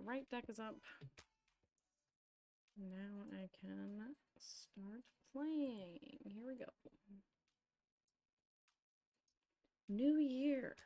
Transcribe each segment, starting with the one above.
right deck is up. Now I can start playing. Here we go. New year.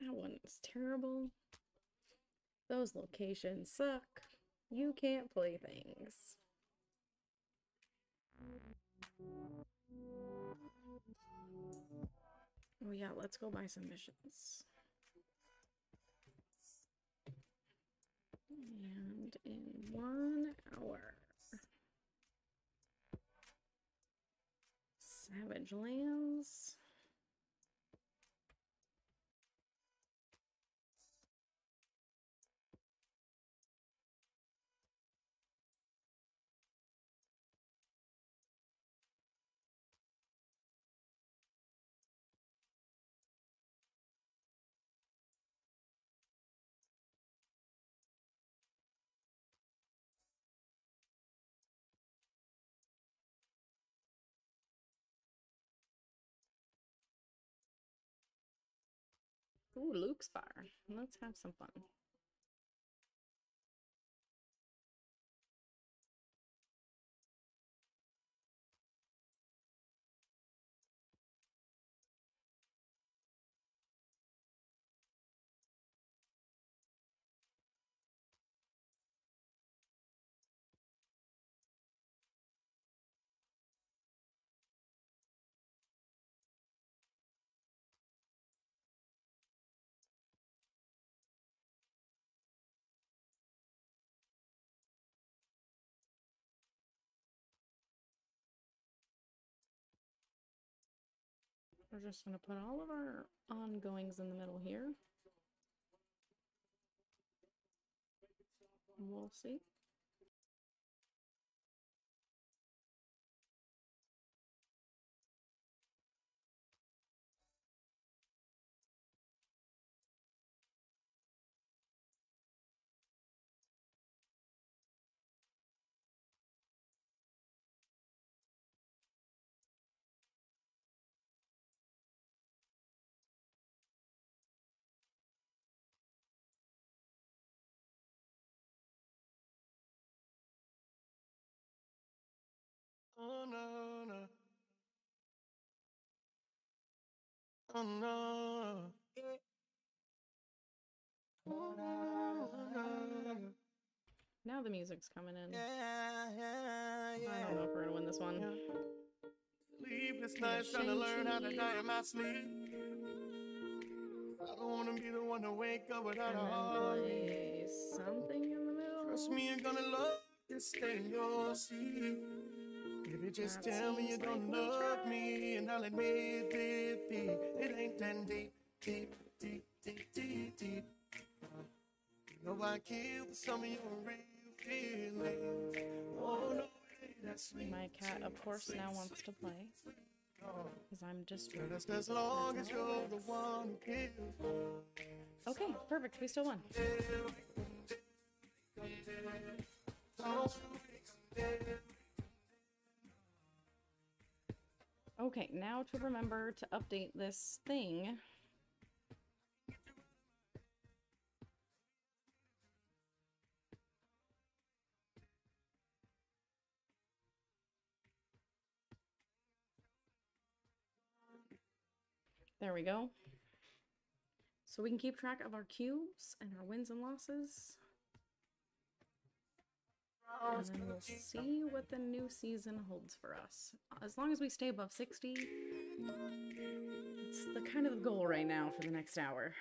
That one is terrible. Those locations suck. You can't play things. Oh yeah, let's go buy some missions. And in 1 hour. Savage Lands. Ooh, Luke's Bar. Let's have some fun. We're just going to put all of our ongoings in the middle here. We'll see. Oh no, no. Oh no. Oh, no. Now the music's coming in. Yeah. I don't know if we're gonna win this one. Sleepless nights trying to learn how to die in my sleep. I don't want to be the one to wake up without a heart. Play something in the middle. Trust me, you're gonna love this. Stay in your seat. Baby, just tell me you don't love me, and I'll admit it. It ain't that deep. You know I care for some of your real feelings. Oh no, that's sweet. My cat, of course, now wants to play. Because I'm just as long as you're the one who gives. Okay, perfect. We still won. Okay, now to remember to update this thing. There we go. So we can keep track of our cubes and our wins and losses. And then we'll see what the new season holds for us. As long as we stay above 60, it's the kind of goal right now for the next hour.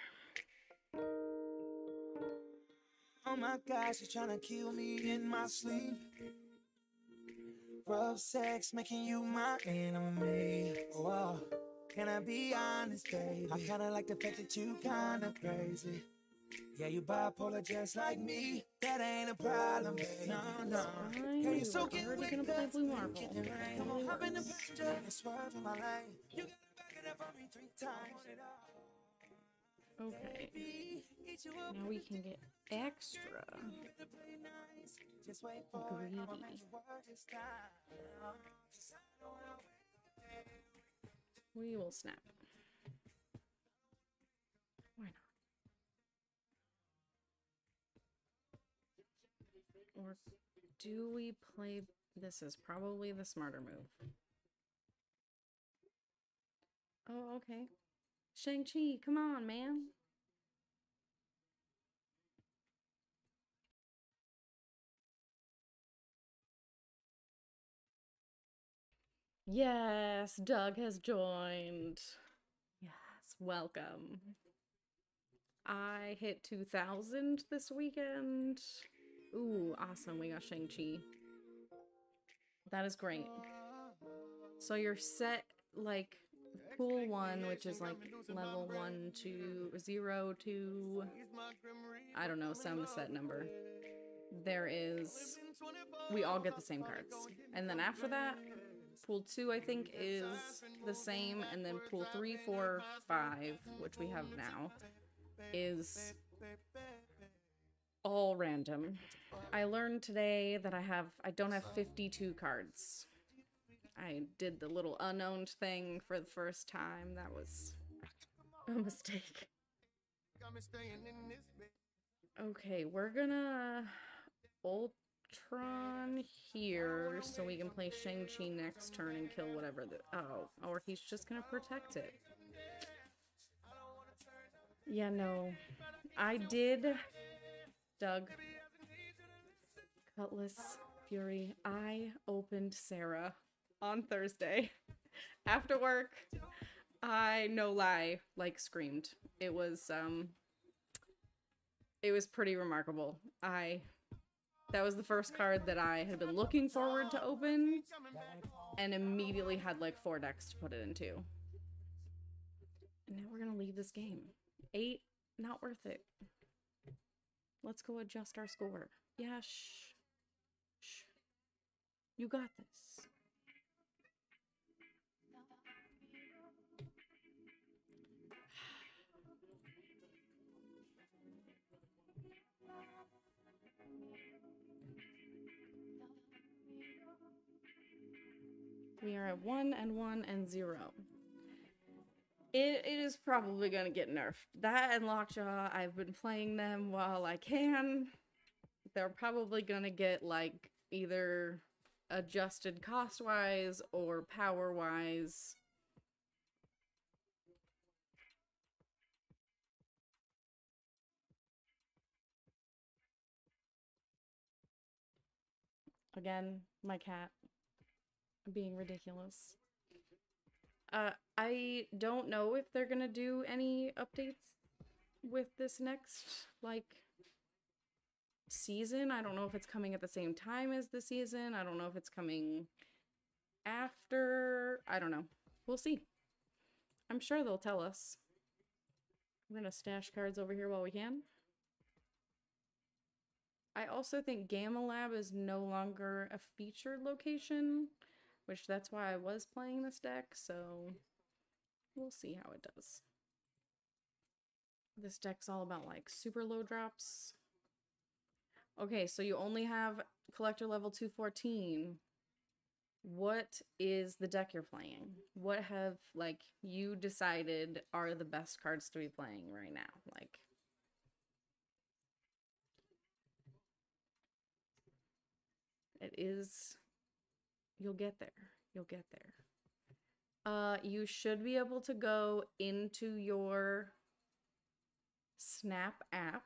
Oh my gosh, she's trying to kill me in my sleep. Rough sex making you my enemy. Whoa. Can I be honest, baby? I kinda like the fact that you kinda crazy. Yeah, you bipolar just like me. That ain't a problem, baby. No, no. Fine, Hey, we so were get already with gonna play that. Blue Marble. Get the rain. Come on, hop in the passenger and swerve in my lane. You gotta back it up on me 3 times. Okay. Now we can get extra Just wait for greedy. We will snap. Why not? Or do we play... This is probably the smarter move. Oh, okay. Shang-Chi, come on, man. Yes, Doug has joined. Yes, welcome. I hit 2,000 this weekend. Ooh, awesome. We got Shang-Chi. That is great. So you're set, like, pool 1, which is, like, level 1 to 0 to... I don't know, some set number. There is... We all get the same cards. And then after that, pool 2, I think, is the same. And then pool 3, 4, 5, which we have now, is all random. I learned today that I don't have 52 cards. I did the little unowned thing for the first time. That was a mistake. Okay, we're gonna Ultron here so we can play Shang-Chi next turn and kill whatever the... Oh, or he's just gonna protect it. Yeah, no. I did... Doug. Cutlass Fury. I opened Sarah on Thursday. After work, I, no lie, like, screamed. It was pretty remarkable. That was the first card that I had been looking forward to open, and immediately had, like, 4 decks to put it into. And now we're gonna leave this game. 8, not worth it. Let's go adjust our score. Yeah, shh. Shh. You got this. We are at 1 and 1 and 0. It is probably gonna get nerfed. That and Lockjaw, I've been playing them while I can. They're probably gonna get, like, either adjusted cost-wise or power-wise. Again, my cat being ridiculous. I don't know if they're gonna do any updates with this next, like, season. I don't know if it's coming at the same time as the season. I don't know if it's coming after. I don't know. We'll see. I'm sure they'll tell us. I'm gonna stash cards over here while we can. I also think Gamma Lab is no longer a featured location, which that's why I was playing this deck, so we'll see how it does. This deck's all about, like, super low drops. Okay, so you only have collector level 214. What is the deck you're playing? What have, like, you decided are the best cards to be playing right now? Like, it is... You'll get there. You'll get there. You should be able to go into your Snap app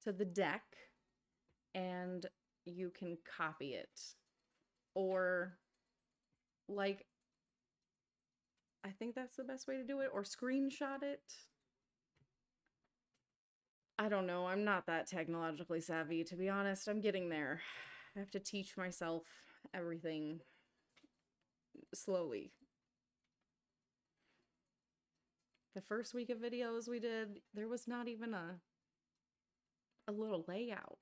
to the deck and you can copy it. Or, like, I think that's the best way to do it. Or screenshot it. I don't know. I'm not that technologically savvy, to be honest. I'm getting there. I have to teach myself everything slowly. The first week of videos we did, there was not even a little layout.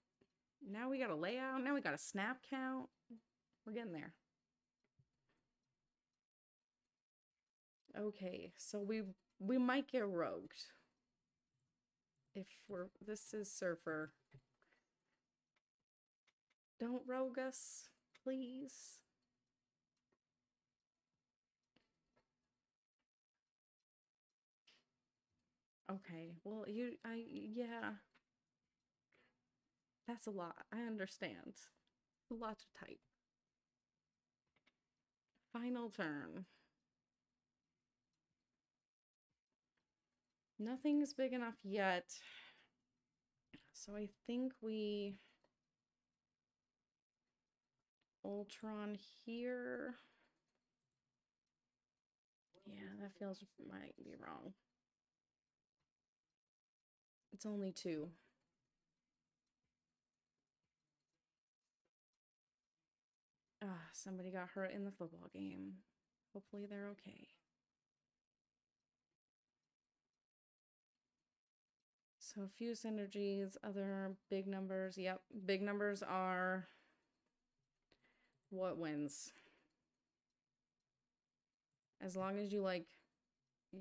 Now we got a layout. Now we got a snap count. We're getting there. Okay, so we might get rogued. If we're... This is Surfer. Don't rogue us, please. Okay, well, yeah. That's a lot. I understand. A lot to type. Final turn. Nothing's big enough yet. So I think we... Ultron here. Yeah, that feels... might be wrong. It's only 2. Ah, somebody got hurt in the football game. Hopefully they're okay. So a few synergies, other big numbers. Yep, big numbers are what wins. As long as you, like,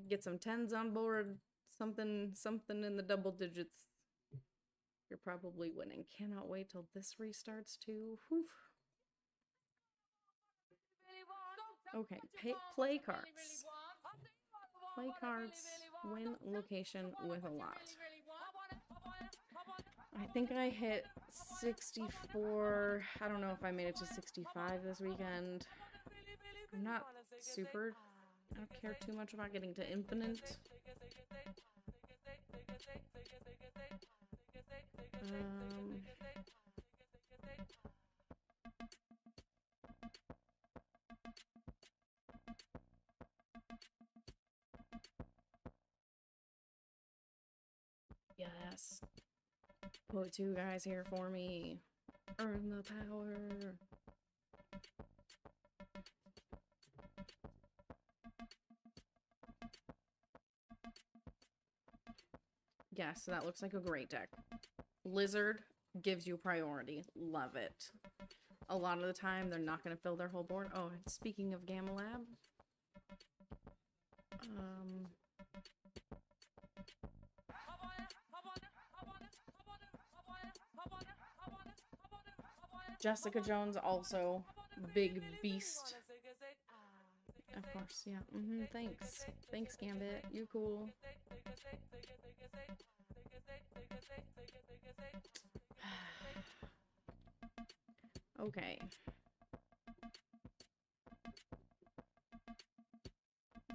get some 10s on board, something in the double digits, you're probably winning. Cannot wait till this restarts too. Whew. Okay, play cards. Play cards, win location with a lot. I think I hit 64. I don't know if I made it to 65 this weekend. I'm not super... I don't care too much about getting to infinite. Yes. Put 2 guys here for me. Earn the power. Yeah, so that looks like a great deck. Lizard gives you priority. Love it. A lot of the time, they're not going to fill their whole board. Oh, speaking of Gamma Lab. Jessica Jones, also big beast. Of course, yeah. Thanks. Thanks, Gambit. You're cool. Okay.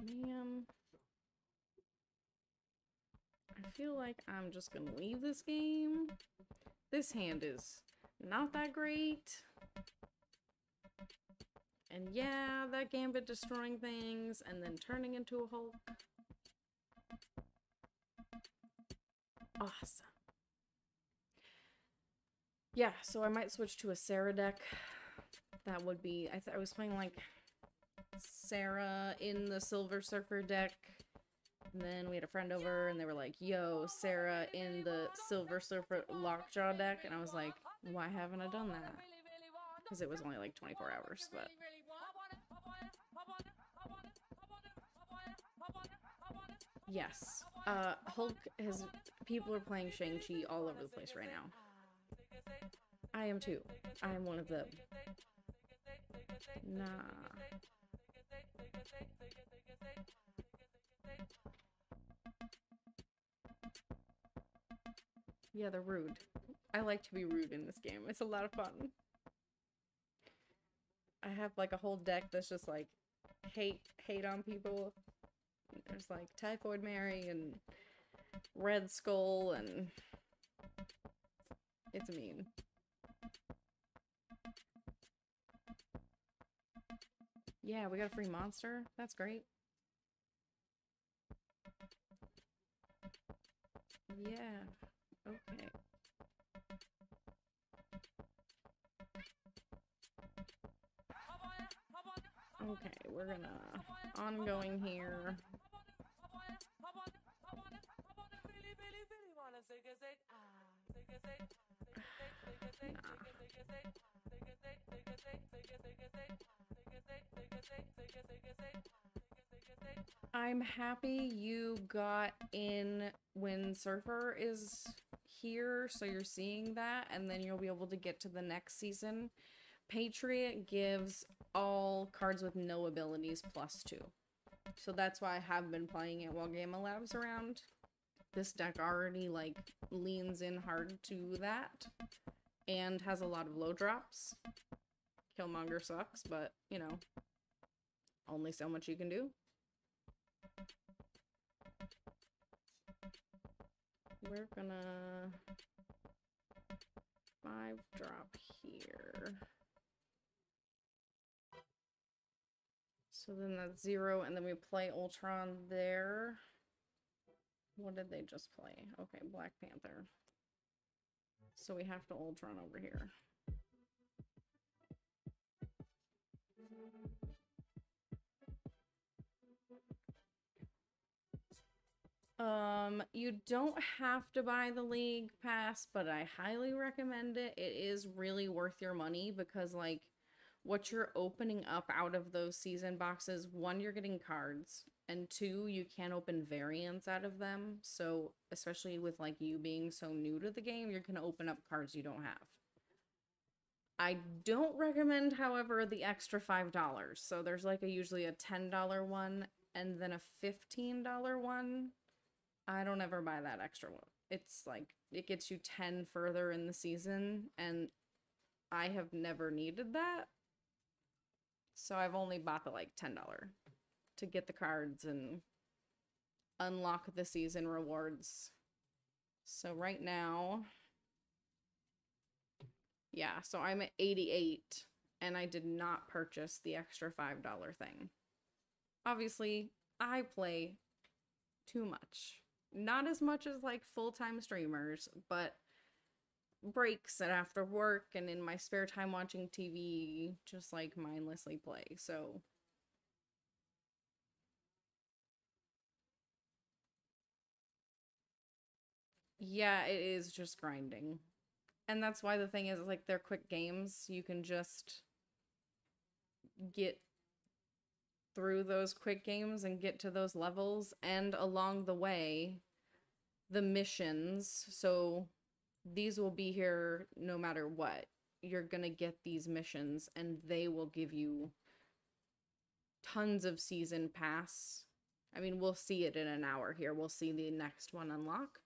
Man. I feel like I'm just gonna leave this game. This hand is not that great. And yeah, that Gambit destroying things and then turning into a Hulk. Awesome. Yeah, so I might switch to a Sarah deck. That would be... I was playing, like, Sarah in the Silver Surfer deck. And then we had a friend over and they were like, yo, Sarah in the Silver Surfer Lockjaw deck. And I was like, why haven't I done that? Because it was only like 24 hours, but... Yes. Hulk has... People are playing Shang-Chi all over the place right now. I am too. I am one of them. Nah. Yeah, they're rude. I like to be rude in this game. It's a lot of fun. I have like a whole deck that's just like hate on people. There's like Typhoid Mary and Red Skull and it's mean. Yeah, we got a free monster. That's great. Yeah. Okay. Okay, we're gonna ongoing here. I'm happy you got in when Surfer is here, so you're seeing that, and then you'll be able to get to the next season. Patriot gives all cards with no abilities +2. So that's why I have been playing it while Gamma Lab's around. This deck already, like, leans in hard to that, and has a lot of low drops. Killmonger sucks, but, you know, only so much you can do. We're gonna 5-drop here. So then that's 0, and then we play Ultron there. What did they just play? Okay, Black Panther. So we have to Ultron over here. You don't have to buy the League Pass, but I highly recommend it. It is really worth your money because, like, what you're opening up out of those season boxes, 1, you're getting cards, and 2, you can open variants out of them. So, especially with, like, you being so new to the game, you're gonna open up cards you don't have. I don't recommend, however, the extra $5. So there's, like, usually a $10 one and then a $15 one. I don't ever buy that extra one. It's like, it gets you 10 further in the season, and I have never needed that. So I've only bought the, like, $10 to get the cards and unlock the season rewards. So right now, yeah, so I'm at 88, and I did not purchase the extra $5 thing. Obviously, I play too much. Not as much as, like, full-time streamers, but breaks and after work and in my spare time watching TV, just, like, mindlessly play. So yeah, it is just grinding. And that's why the thing is, like, they're quick games. You can just get through those quick games and get to those levels, and along the way, the missions, so these will be here no matter what. You're gonna get these missions, and they will give you tons of season pass. I mean, we'll see it in an hour here. We'll see the next one unlock.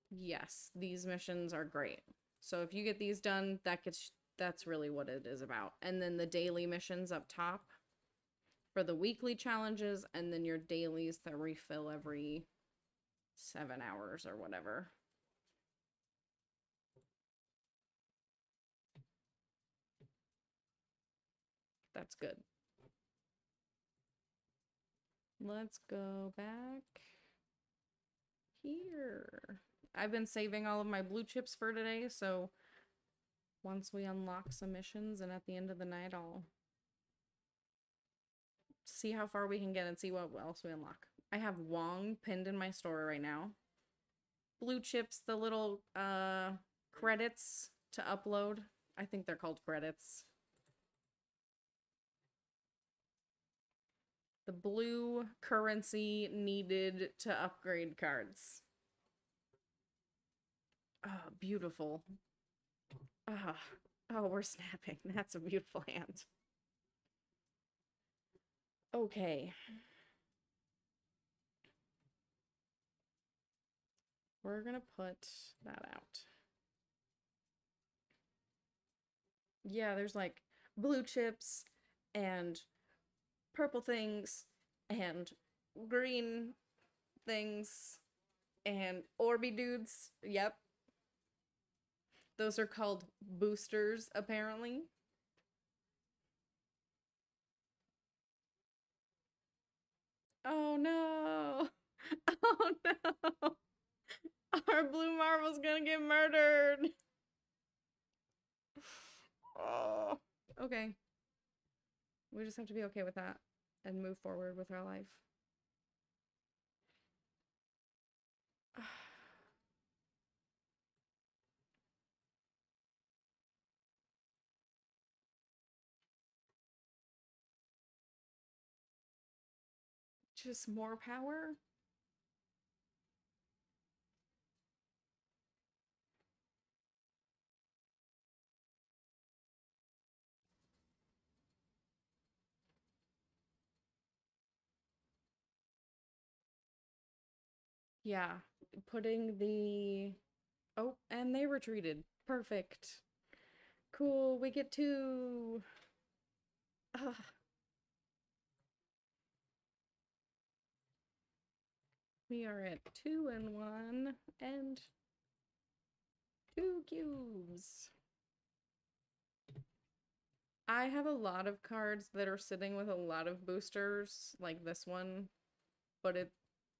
Yes, these missions are great. So if you get these done, that's really what it is about. And then the daily missions up top for the weekly challenges, and then your dailies that refill every 7 hours or whatever. That's good. Let's go back here. I've been saving all of my blue chips for today, so once we unlock some missions and at the end of the night, I'll see how far we can get and see what else we unlock. I have Wong pinned in my store right now. Blue chips, the little credits to upload. I think they're called credits. The blue currency needed to upgrade cards. Oh, beautiful. Oh, we're snapping. That's a beautiful hand. Okay. We're gonna put that out. Yeah, there's like blue chips and purple things and green things and Orby dudes. Yep. Those are called boosters, apparently. Oh no. Oh no. Our blue Marvel's gonna get murdered. Oh. Okay. We just have to be okay with that and move forward with our life. Just more power? Yeah. Putting the... Oh, and they retreated. Perfect. Cool, we get two. Ugh. We are at 2 and 1 and 2 cubes. I have a lot of cards that are sitting with a lot of boosters, like this one, but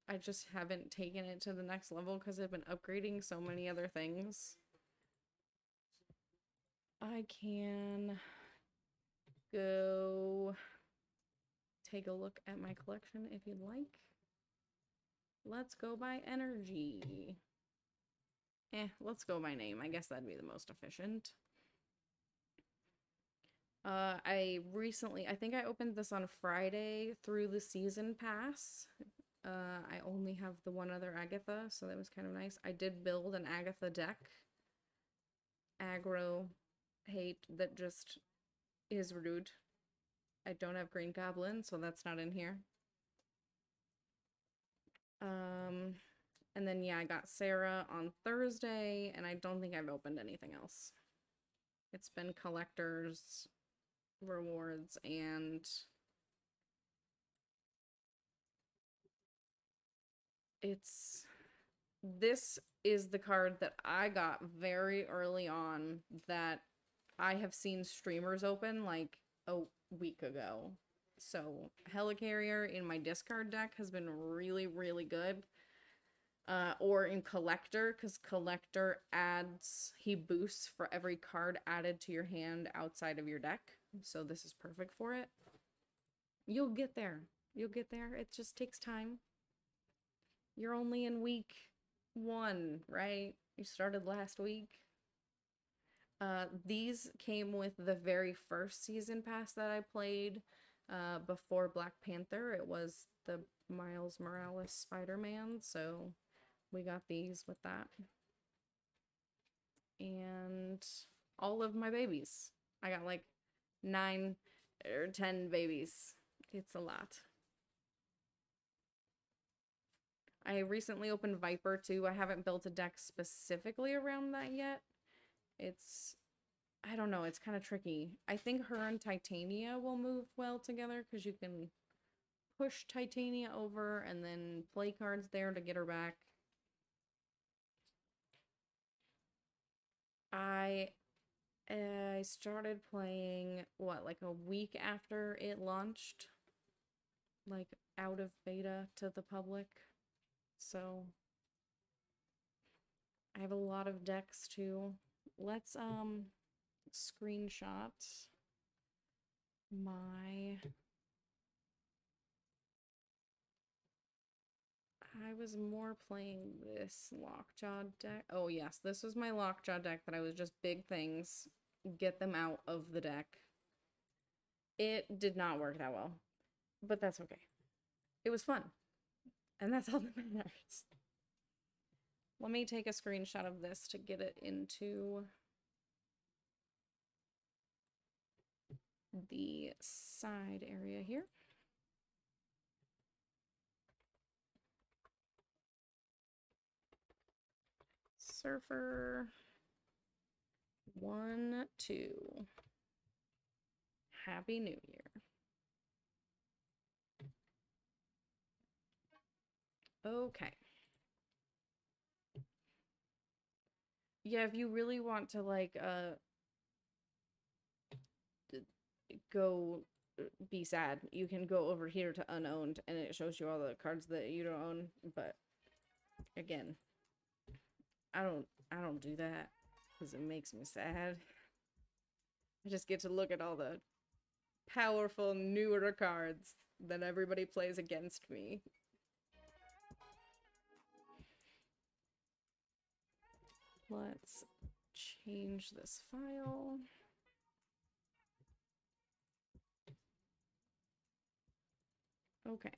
I just haven't taken it to the next level because I've been upgrading so many other things. I can go take a look at my collection if you'd like. Let's go by energy. Let's go by name. I guess that'd be the most efficient. I think I opened this on Friday through the season pass. I only have the one other Agatha, so that was kind of nice. I did build an Agatha deck. Aggro hate that just is rude. I don't have Green Goblin, so that's not in here. And then yeah, I got Sarah on Thursday, and I don't think I've opened anything else. It's been collectors, rewards, and this is the card that I got very early on that I have seen streamers open like a week ago. So Helicarrier in my discard deck has been really, really good. Or in Collector, because Collector he boosts for every card added to your hand outside of your deck. So this is perfect for it. You'll get there. You'll get there. It just takes time. You're only in week 1, right? You started last week. These came with the very first season pass that I played before Black Panther. It was the Miles Morales Spider-Man, so we got these with that. And all of my babies. I got like 9 or 10 babies. It's a lot. I recently opened Viper too. I haven't built a deck specifically around that yet. I don't know, it's kind of tricky. I think her and Titania will move well together because you can push Titania over and then play cards there to get her back. I started playing, what, like a week after it launched? Like, out of beta to the public. So, I have a lot of decks, too. Let's, screenshot my... I was more playing this Lockjaw deck. Oh, yes, this was my Lockjaw deck that I was just big things. Get them out of the deck. It did not work that well, but that's okay. It was fun, and that's all that matters. Let me take a screenshot of this to get it into the side area here. Surfer 1, 2. Happy New Year. Okay. Yeah, if you really want to like go be sad. You can go over here to unowned and it shows you all the cards that you don't own, but again, I don't do that because it makes me sad. I just get to look at all the powerful newer cards that everybody plays against me. Let's change this file. Okay.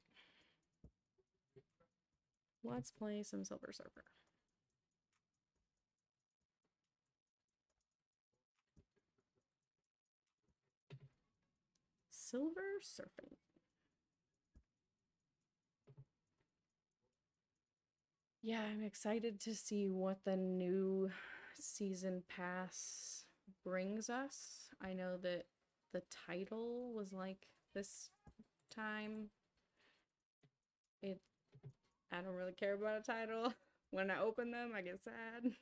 Let's play some Silver Surfer. Silver Surfing. Yeah, I'm excited to see what the new season pass brings us. I know that the title was like this time. I don't really care about a title. When I open them, I get sad.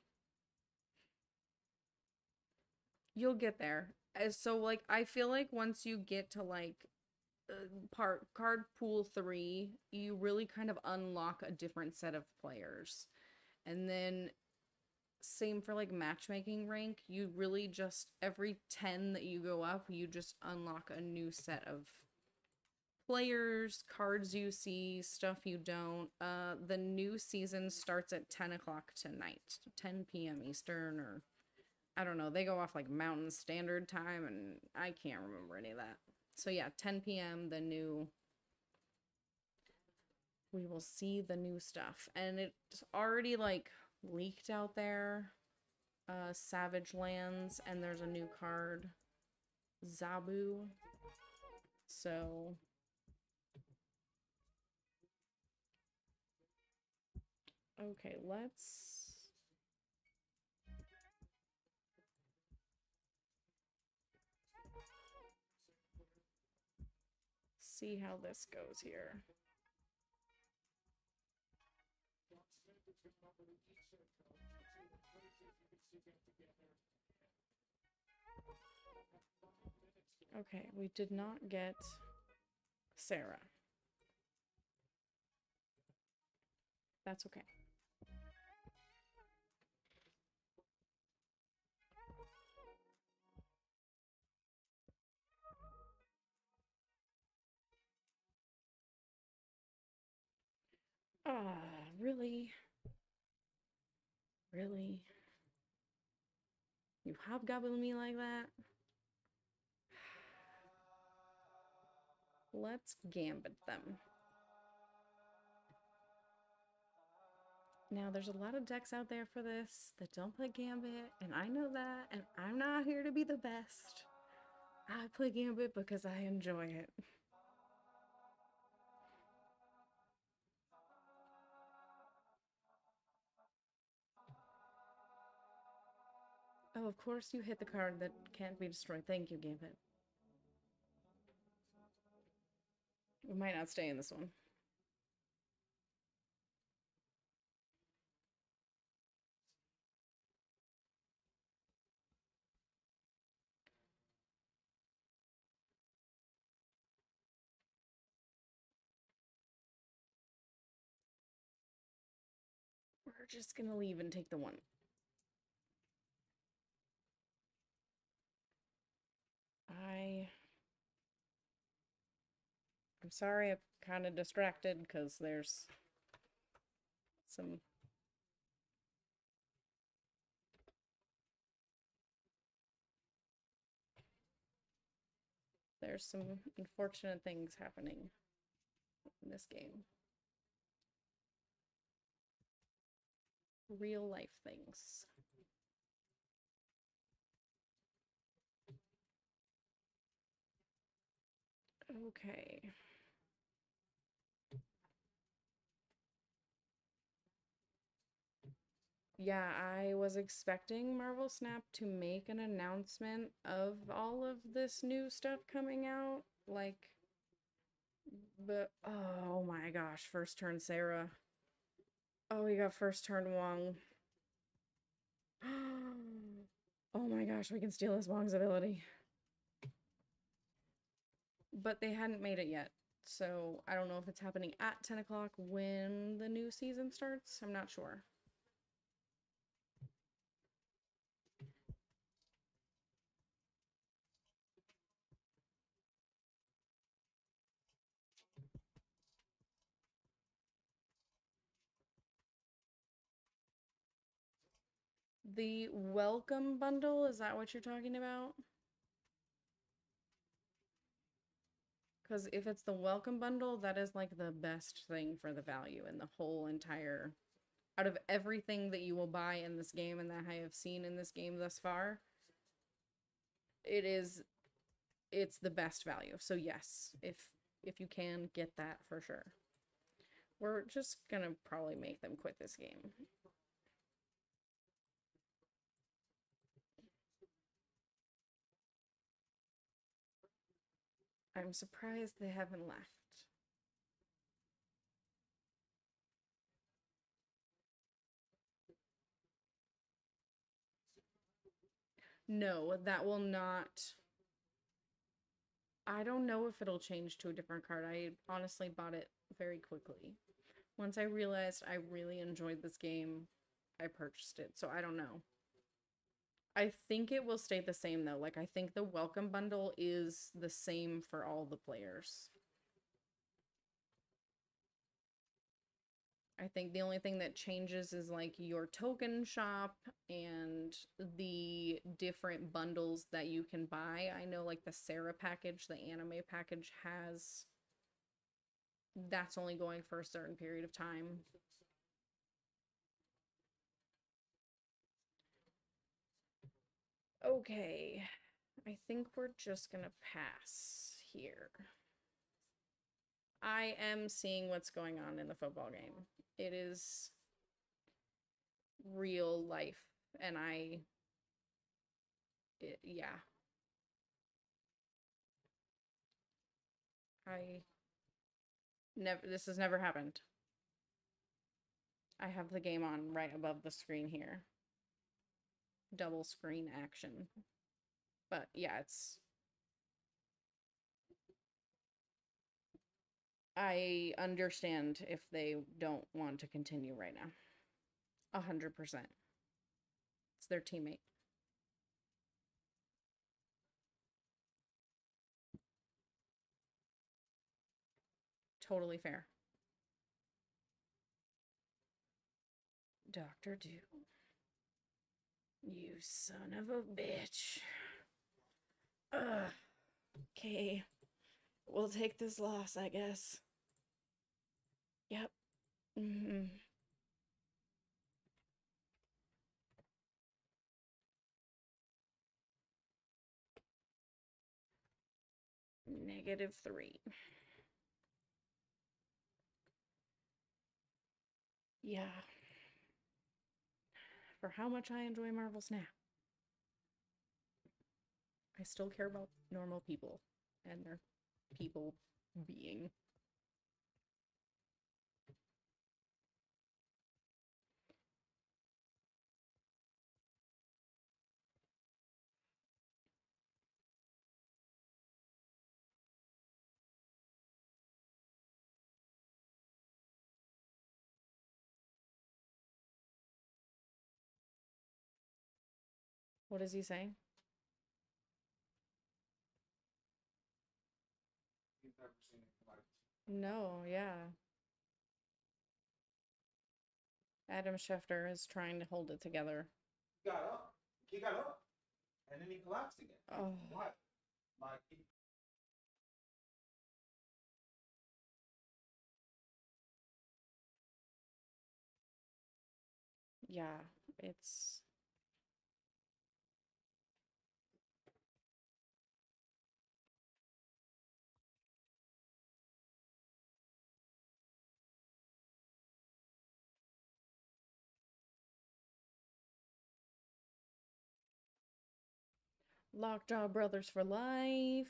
You'll get there. So like I feel like once you get to like card pool 3, you really kind of unlock a different set of players. And then same for like matchmaking rank, you really just every 10 that you go up, you just unlock a new set of players, cards you see, stuff you don't. The new season starts at 10 o'clock tonight, 10 p.m. Eastern, or I don't know, they go off like Mountain Standard Time, and I can't remember any of that. So yeah, 10 p.m. we will see the new stuff. And it's already like leaked out there. Savage Lands, and there's a new card, Zabu. So okay, let's see how this goes here. Okay, we did not get Sarah. That's okay. Really? Really? You hobgoblin me like that? Let's gambit them. Now, there's a lot of decks out there for this that don't play Gambit, and I know that, and I'm not here to be the best. I play Gambit because I enjoy it. Oh, of course you hit the card that can't be destroyed. Thank you, Gambit. We might not stay in this one. We're just gonna leave and take the 1. I'm sorry, I'm kind of distracted because there's some unfortunate things happening in this game. Real life things. Okay. Yeah, I was expecting Marvel Snap to make an announcement of all of this new stuff coming out, like, but oh my gosh, first turn Sarah. Oh, we got first turn Wong. Oh my gosh, we can steal his Wong's ability. but they hadn't made it yet. So I don't know if it's happening at 10 o'clock when the new season starts. I'm not sure. The welcome bundle, is that what you're talking about? Because if it's the welcome bundle, that is like the best thing for the value in the whole entire, out of everything that you will buy in this game and that I have seen in this game thus far, it's the best value. So yes, if you can, get that for sure. We're just gonna probably make them quit this game. I'm surprised they haven't left. No, that will not. I don't know if it'll change to a different card. I honestly bought it very quickly. Once I realized I really enjoyed this game, I purchased it. So I don't know. I think it will stay the same though. Like I think the welcome bundle is the same for all the players. I think the only thing that changes is like your token shop and the different bundles that you can buy. I know like the Sarah package, the anime package that's only going for a certain period of time. Okay, I think we're just gonna pass here. I am seeing what's going on in the football game. It is real life, and yeah. This has never happened. I have the game on right above the screen here. Double screen action. But yeah, I understand if they don't want to continue right now. 100%. It's their teammate. Totally fair. Dr. Doom. You son of a bitch. Ugh. Okay. We'll take this loss, I guess. Yep. Mm-hmm. -3. Yeah. For how much I enjoy Marvel Snap. I still care about normal people and their people being. What is he saying? No, yeah. Adam Schefter is trying to hold it together. He got up. He got up. And then he collapsed again. Oh. Why? Like, Yeah, it's. Lockjaw Brothers for life.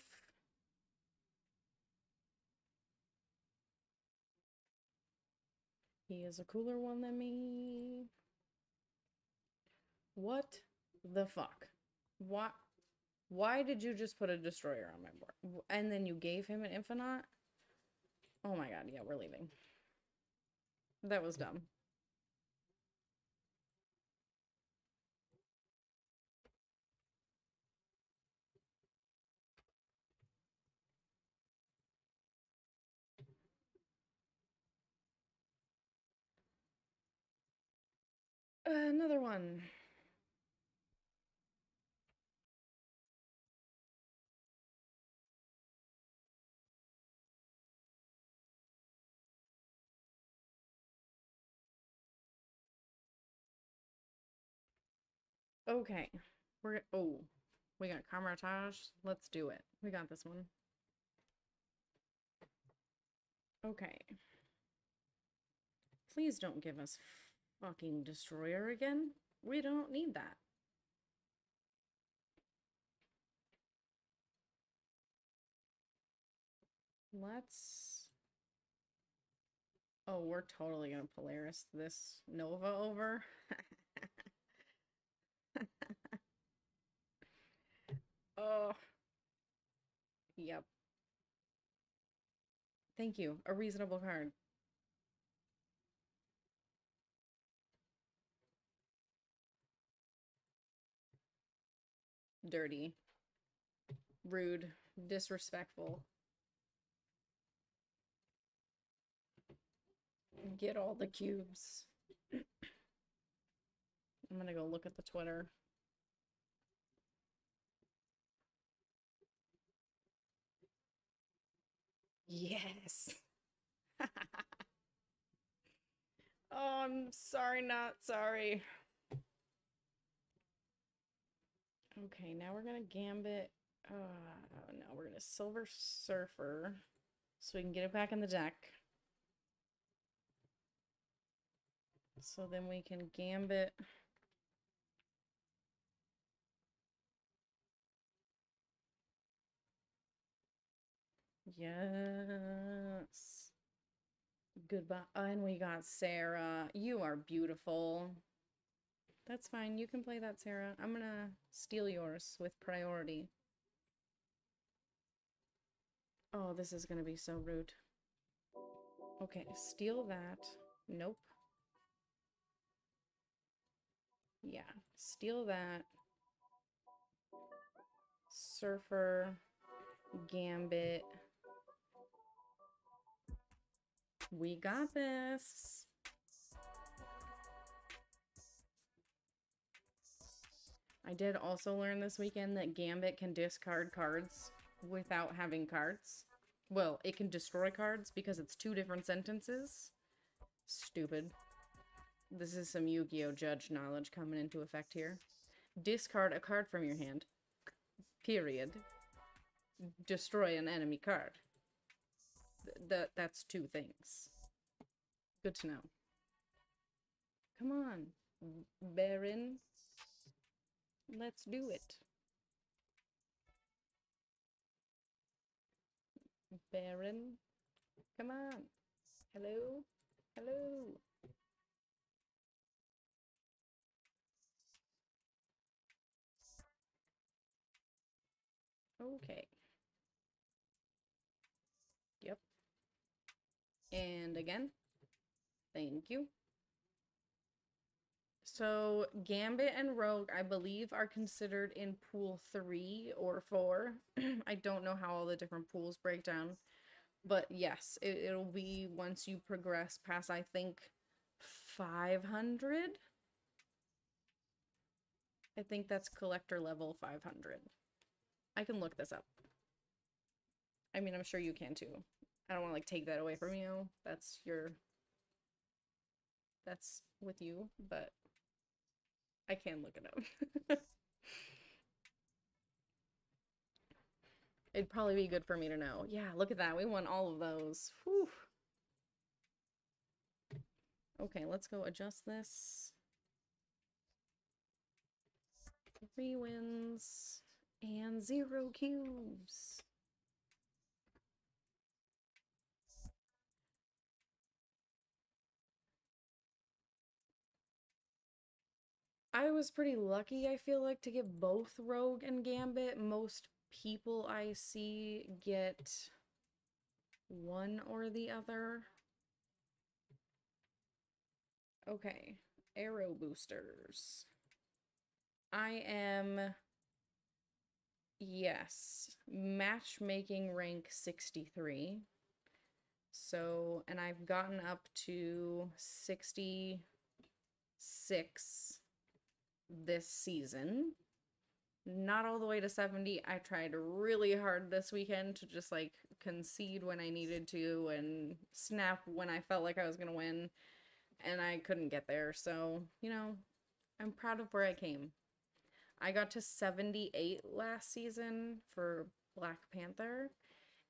He is a cooler one than me. What the fuck? What? Why did you just put a destroyer on my board? And then you gave him an Infinite? Oh my god, yeah, we're leaving. That was dumb. Another one. Okay. Oh, we got Kamar-Taj. Let's do it. We got this one. Okay. Please don't give us fucking destroyer again. We don't need that. Let's... Oh, we're totally gonna Polaris this Nova over. Oh. Yep. Thank you. A reasonable card. Dirty. Rude. Disrespectful. Get all the cubes. I'm gonna go look at the Twitter. Yes. Oh, I'm sorry, not sorry. Okay, now we're gonna Gambit. Now we're gonna Silver Surfer so we can get it back in the deck. So then we can Gambit. Yes. Goodbye. And we got Sarah. You are beautiful. That's fine. You can play that, Sarah. I'm gonna steal yours with priority. Oh, this is gonna be so rude. Okay, steal that. Nope. Yeah, steal that. Surfer. Gambit. We got this. I did also learn this weekend that Gambit can discard cards without having cards. Well, it can destroy cards because it's two different sentences. Stupid. This is some Yu-Gi-Oh! Judge knowledge coming into effect here. Discard a card from your hand. Period. Destroy an enemy card. That's two things. Good to know. Come on, Baron. Let's do it. Baron. Come on. Hello? Hello? Okay. Yep. And again. Thank you. So Gambit and Rogue, I believe, are considered in pool 3 or 4. I don't know how all the different pools break down. But yes, it'll be once you progress past, I think, 500. I think that's collector level 500. I can look this up. I mean, I'm sure you can too. I don't want to like take that away from you. That's with you, but I can look it up. It'd probably be good for me to know. Yeah, look at that. We won all of those. Whew. Okay, let's go adjust this. 3 wins and 0 cubes. I was pretty lucky, I feel like, to get both Rogue and Gambit. Most people I see get one or the other. Okay, arrow boosters. I am, yes, matchmaking rank 63. So, and I've gotten up to 66 this season. Not all the way to 70. I tried really hard this weekend to just like concede when I needed to and snap when I felt like I was gonna win, and I couldn't get there. So, you know, I'm proud of where I came. I got to 78 last season for Black Panther,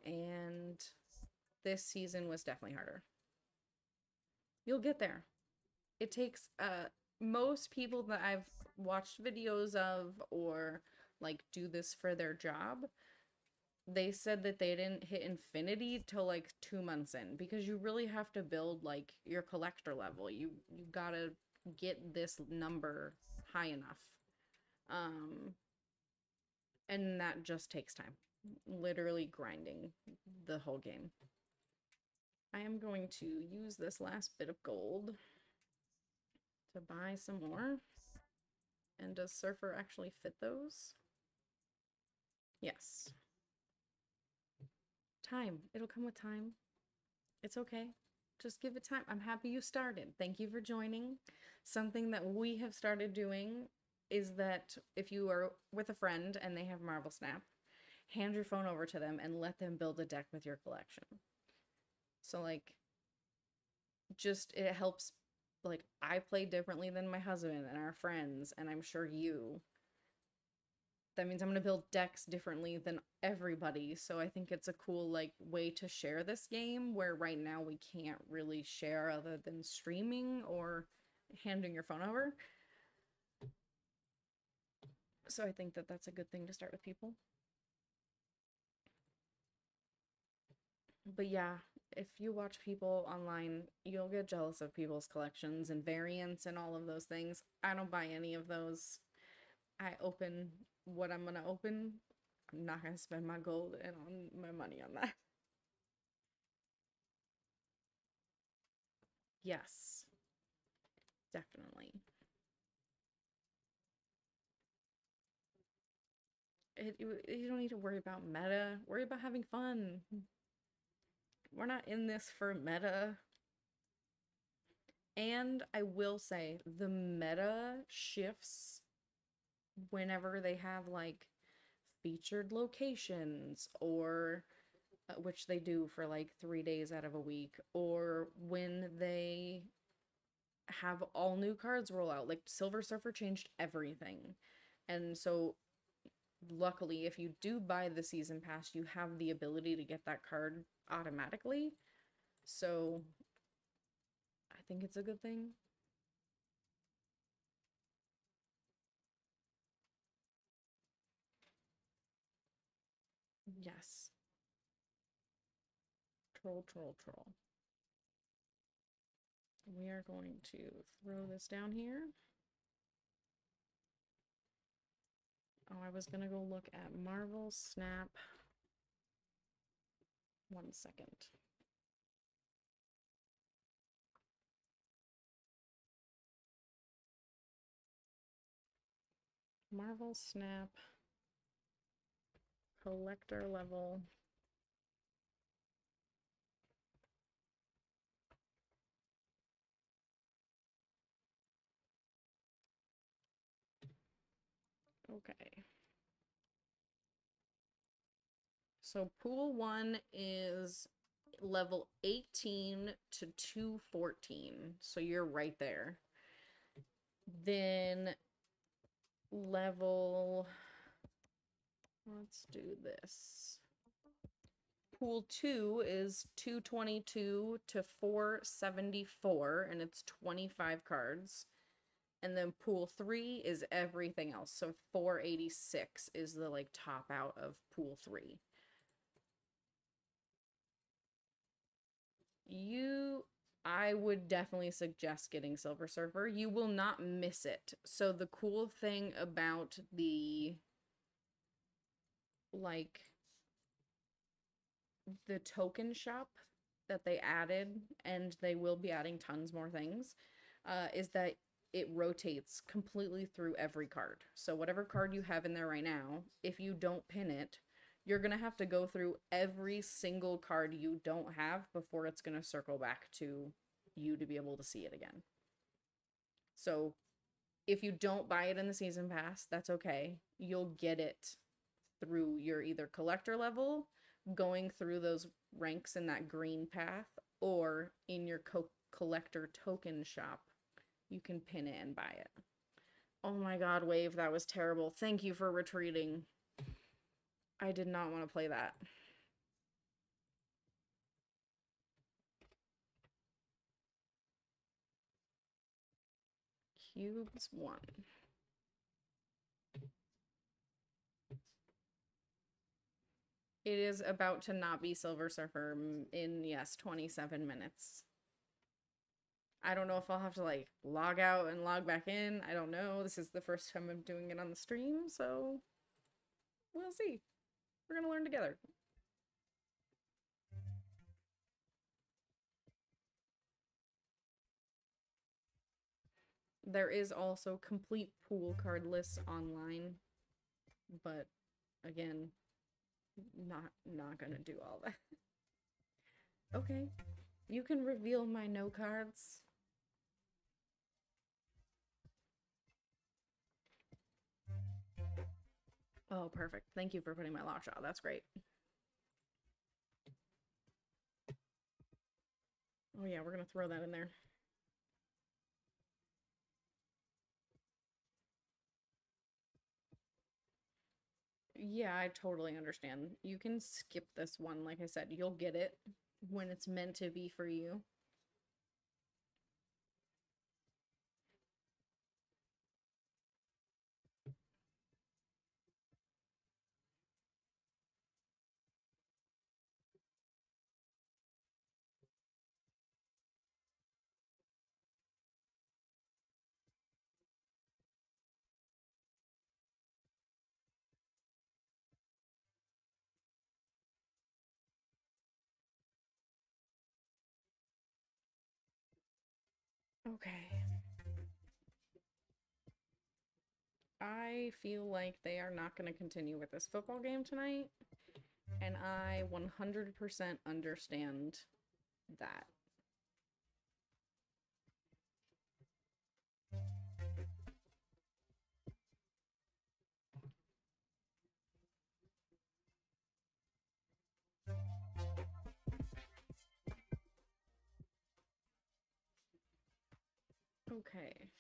and this season was definitely harder. You'll get there. It takes most people that I've watched videos of or like do this for their job, they said that they didn't hit infinity till like 2 months in, because you really have to build like your collector level. You gotta get this number high enough. Um and that just takes time. Literally grinding the whole game. I am going to use this last bit of gold to buy some more. And does Surfer actually fit those? Yes. Time. It'll come with time. It's okay. Just give it time. I'm happy you started. Thank you for joining. Something that we have started doing is that if you are with a friend and they have Marvel Snap, hand your phone over to them and let them build a deck with your collection. So like, just it helps. Like, I play differently than my husband and our friends, and I'm sure you. That means I'm going to build decks differently than everybody. So I think it's a cool like way to share this game, where right now we can't really share other than streaming or handing your phone over. So I think that that's a good thing to start with people. But yeah, if you watch people online, you'll get jealous of people's collections and variants and all of those things. I don't buy any of those. I open what I'm gonna open. I'm not gonna spend my gold and on my money on that. Yes, definitely. You don't need to worry about meta. Worry about having fun. We're not in this for meta. And I will say, the meta shifts whenever they have like featured locations, or which they do for like 3 days out of a week, or when they have all new cards roll out. Like Silver Surfer changed everything. And so luckily, if you do buy the season pass, you have the ability to get that card automatically. So I think it's a good thing. Yes. Troll, troll, troll. We are going to throw this down here. Oh, I was gonna go look at Marvel Snap. 1 second. Marvel Snap collector level. Okay. So pool 1 is level 18 to 214. So you're right there. Then level, let's do this. Pool 2 is 222 to 474, and it's 25 cards. And then pool 3 is everything else. So 486 is the like top out of pool 3. I would definitely suggest getting Silver Surfer. You will not miss it. So the cool thing about the like the token shop that they added, and they will be adding tons more things, is that it rotates completely through every card. So whatever card you have in there right now, if you don't pin it, you're going to have to go through every single card you don't have before it's going to circle back to you to be able to see it again. So if you don't buy it in the season pass, that's okay. You'll get it through your either collector level, going through those ranks in that green path, or in your collector token shop. You can pin it and buy it. Oh my god, Wave, that was terrible. Thank you for retreating. I did not want to play that. Cubes 1. It is about to not be Silver Surfer in, yes, 27 minutes. I don't know if I'll have to, like, log out and log back in. I don't know. This is the first time I'm doing it on the stream, so we'll see. We're gonna learn together. There is also complete pool card lists online, but again, not gonna do all that. Okay, you can reveal my no cards. Oh, perfect. Thank you for putting my lockjaw. That's great. Oh yeah, we're gonna throw that in there. Yeah, I totally understand. You can skip this one. Like I said, you'll get it when it's meant to be for you. Okay. I feel like they are not going to continue with this football game tonight, and I 100% understand that. Okay.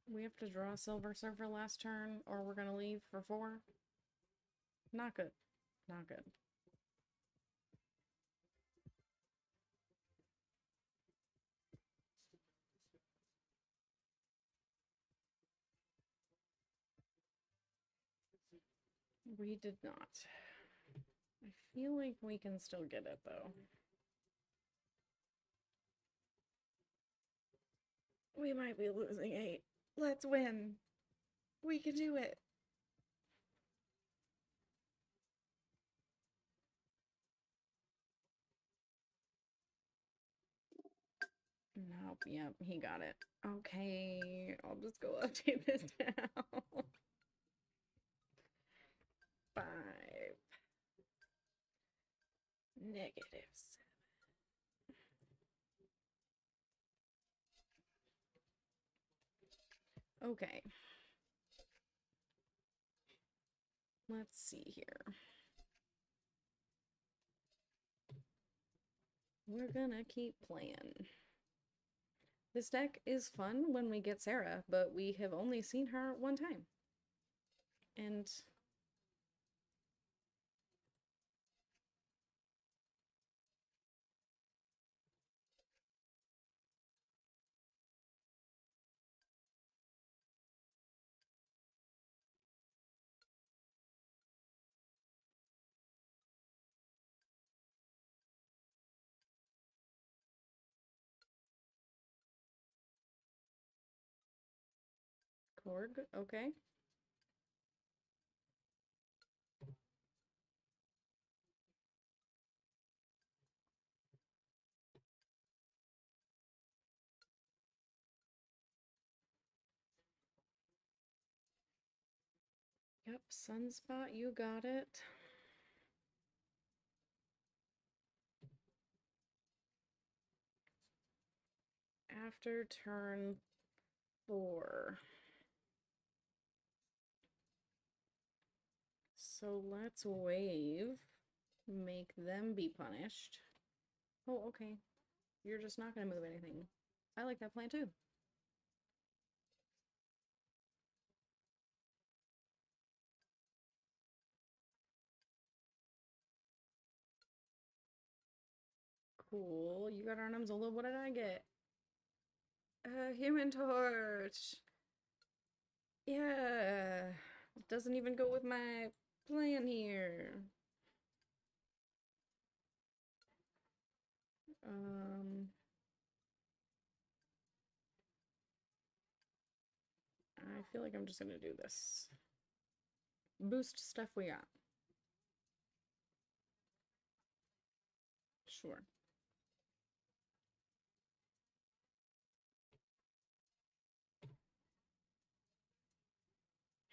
We have to draw Silver Surfer last turn, or we're gonna leave for 4. Not good. Not good. We did not. I feel like we can still get it, though. We might be losing 8. Let's win. We can do it. Nope, yep, he got it. Okay, I'll just go update this now. 5. -7. Okay. Let's see here. We're gonna keep playing. This deck is fun when we get Sarah, but we have only seen her one time. And Korg, okay. Yep, Sunspot, you got it. After turn 4. So let's wave. Make them be punished. Oh, okay. You're just not gonna move anything. I like that plan too. Cool. You got Arnhem Zola. What did I get? Human Torch. Yeah. Doesn't even go with my plan here. I feel like I'm just gonna do this. Boost stuff we got. Sure.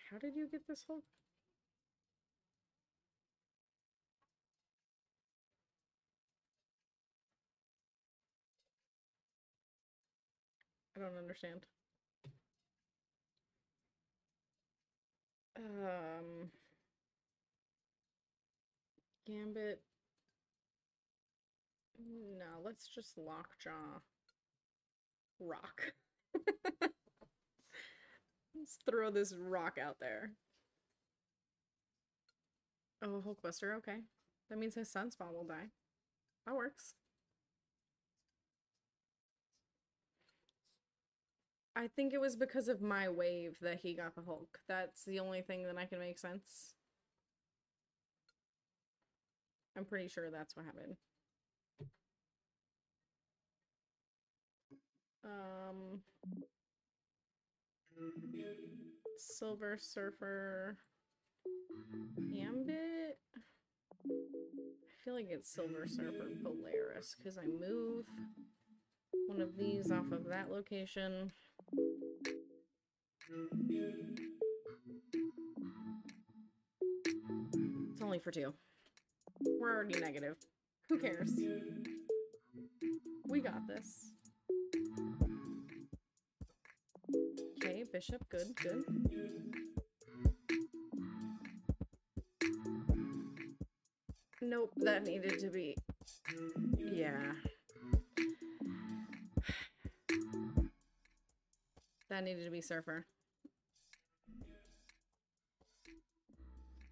How did you get this whole... I don't understand. Gambit. No, let's just Lockjaw. Rock. Let's throw this rock out there. Oh, Hulkbuster, okay. That means his Sunspot will die. That works. I think it was because of my wave that he got the Hulk. That's the only thing that I can make sense. I'm pretty sure that's what happened. Silver Surfer. Gambit? I feel like it's Silver Surfer Polaris because I move one of these off of that location. It's only for 2. We're already negative. Who cares? We got this. Okay, Bishop, good, good. Nope, that needed to be... Yeah. That needed to be Surfer.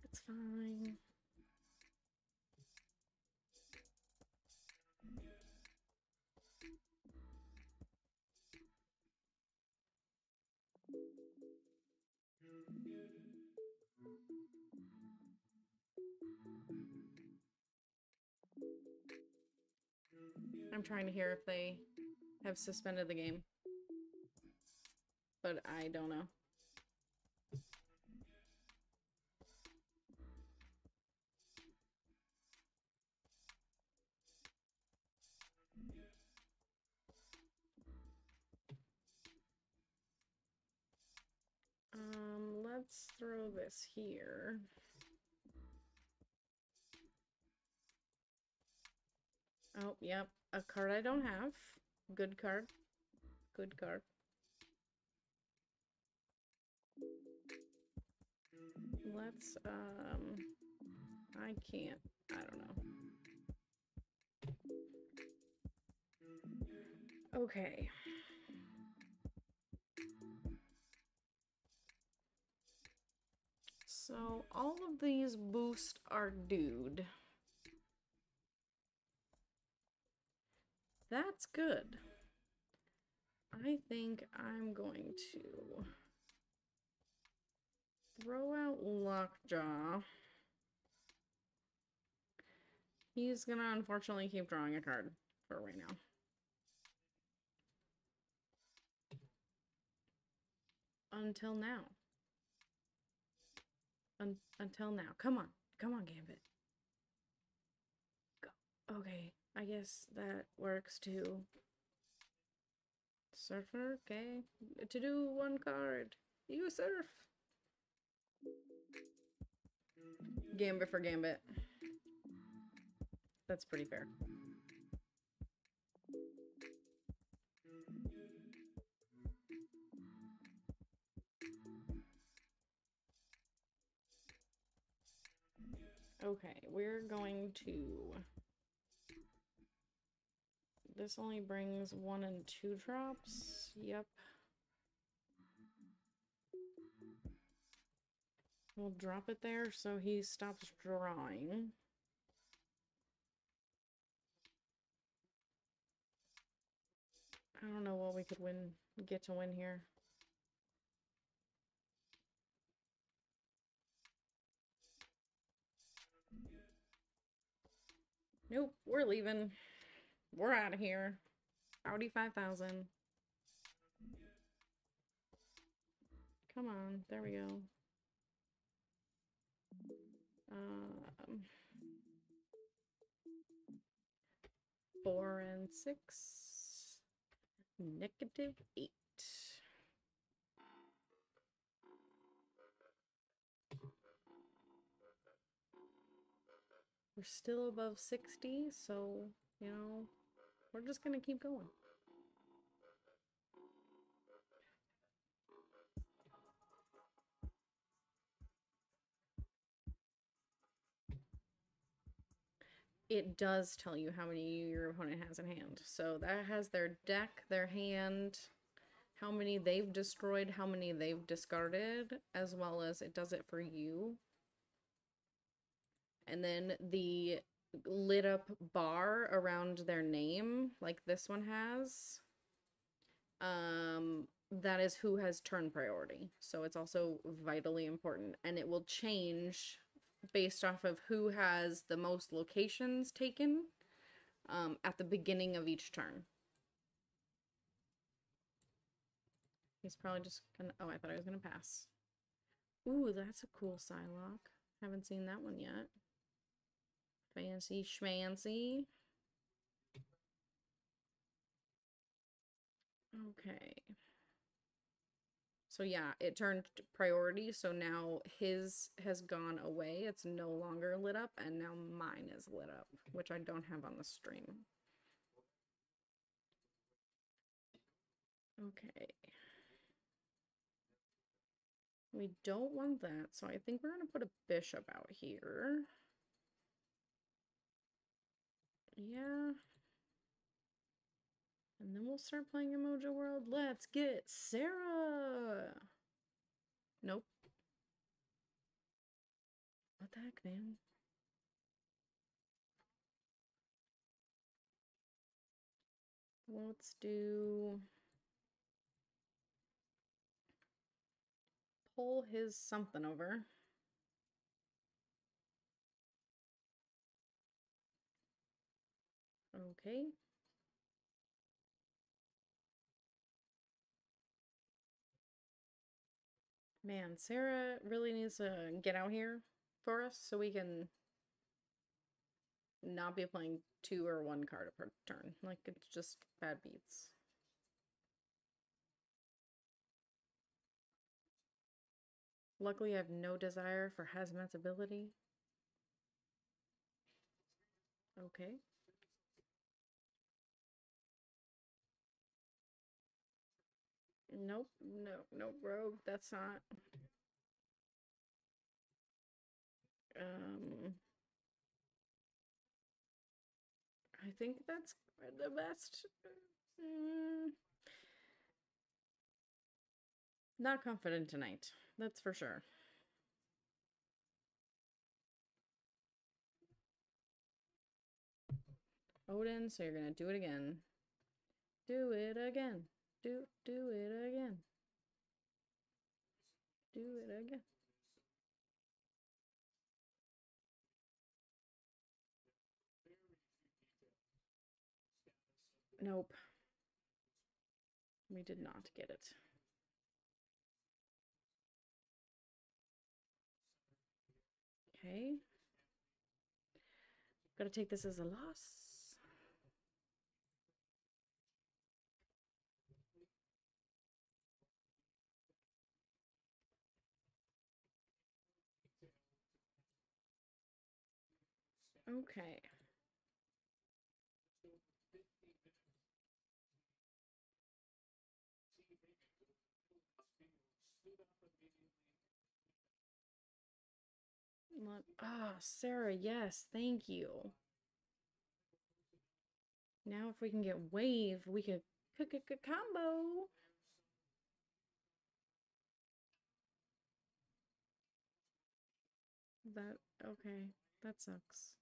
It's fine. I'm trying to hear if they have suspended the game. But I don't know. Let's throw this here. Oh, yep. A card I don't have. Good card. Good card. Let's, I can't. I don't know. Okay. So, all of these boost our dude. That's good. I think I'm going to throw out Lockjaw. He's gonna unfortunately keep drawing a card for right now. until now. Until now. Come on. Come on, Gambit. Go. Okay. I guess that works too. Surfer, okay. To do one card. You surf. Gambit for Gambit. That's pretty fair. Okay, we're going to... This only brings 1 and 2 drops. Yep. We'll drop it there so he stops drawing. I don't know what we could get to win here. Nope, we're leaving. We're out of here. Audi 5000. Come on, there we go. 4 and 6. -8. We're still above 60, so, you know, we're just gonna keep going. It does tell you how many your opponent has in hand. So that has their deck, their hand, how many they've destroyed, how many they've discarded, as well as it does it for you. And then the lit up bar around their name, like this one has, that is who has turn priority. So it's also vitally important, and it will change based off of who has the most locations taken at the beginning of each turn. He's probably just gonna... Oh, I thought I was gonna pass. Ooh, that's a cool Psylocke. Haven't seen that one yet. Fancy schmancy. Okay. So yeah, it turned priority, so now his has gone away. It's no longer lit up, and now mine is lit up, which I don't have on the stream. Okay. We don't want that, so I think we're going to put a bishop out here. Yeah. And then we'll start playing Emoji World. Let's get Sarah! Nope. What the heck, man? Let's do... Pull his something over. Okay. Man, Sarah really needs to get out here for us so we can not be playing 2 or 1 card per turn. Like, it's just bad beats. Luckily, I have no desire for Hazmat's ability. Okay. Nope, no, rogue, that's not. I think that's the best. Not confident tonight, that's for sure. Odin, so you're gonna do it again. Do it again. Do it again. Do it again. Nope. We did not get it. Okay. Gotta take this as a loss. Okay. Ah, Sarah, yes, thank you. Now if we can get wave, we could combo. That, okay, that sucks.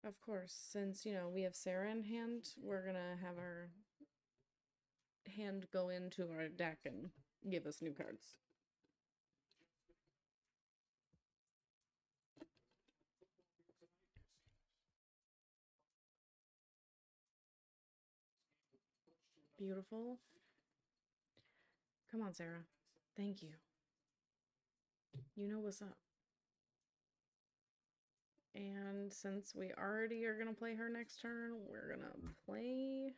Of course, since, you know, we have Sarah in hand, we're gonna have our hand go into our deck and give us new cards. Beautiful. Come on, Sarah. Thank you. You know what's up. And since we already are gonna play her next turn, we're gonna play...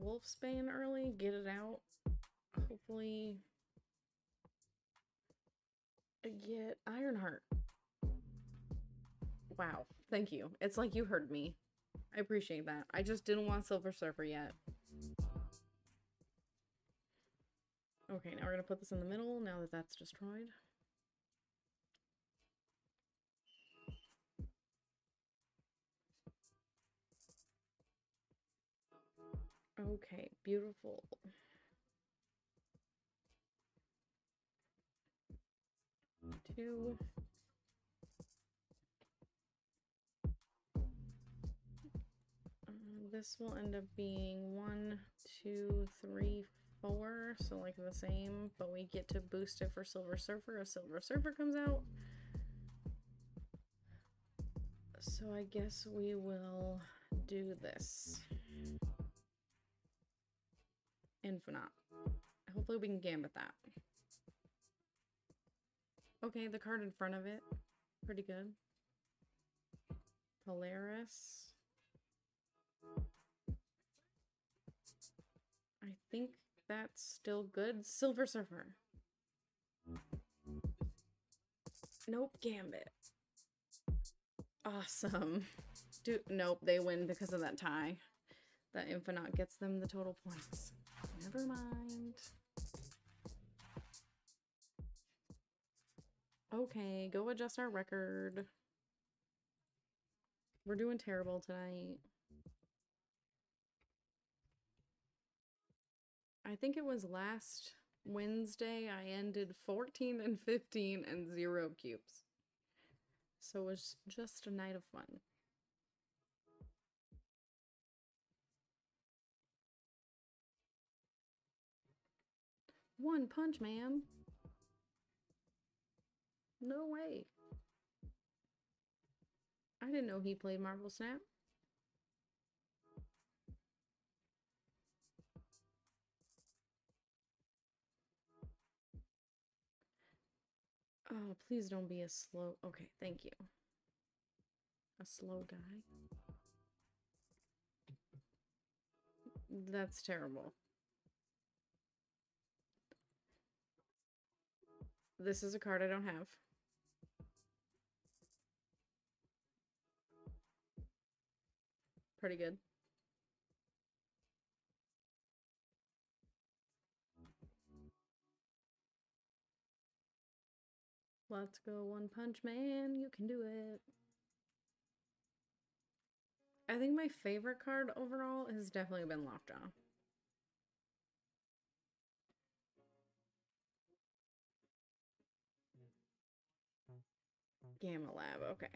Wolfsbane early, get it out. Hopefully get Ironheart. Wow, thank you. It's like you heard me. I appreciate that. I just didn't want Silver Surfer yet. Okay, now we're gonna put this in the middle now that that's destroyed. Okay, beautiful. Two. This will end up being 1, 2, 3, 4. So like the same, but we get to boost it for Silver Surfer if Silver Surfer comes out. So I guess we will do this. Infinite. Hopefully we can gambit that. Okay, the card in front of it. Pretty good. Polaris. I think that's still good. Silver Surfer. Nope, Gambit. Awesome. Dude, nope, they win because of that tie. That Infinite gets them the total points. Never mind. Okay, go adjust our record. We're doing terrible tonight. I think it was last Wednesday I ended 14 and 15 and 0 cubes. So it was just a night of fun. One Punch Man. No way. I didn't know he played Marvel Snap. Oh, please don't be a slow... Okay, thank you. A slow guy. That's terrible. This is a card I don't have. Pretty good. Let's go One Punch Man. You can do it. I think my favorite card overall has definitely been Lockjaw. Gamma Lab, okay.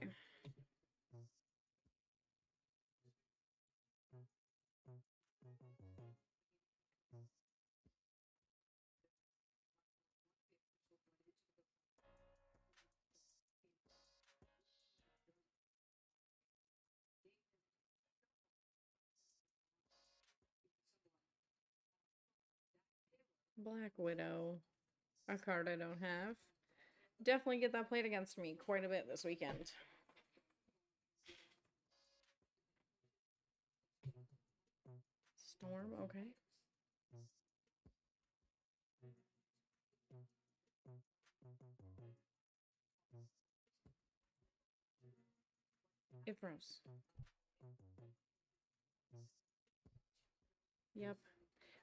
Black Widow. A card I don't have. Definitely get that played against me quite a bit this weekend. Storm, okay. Ivros. Yep.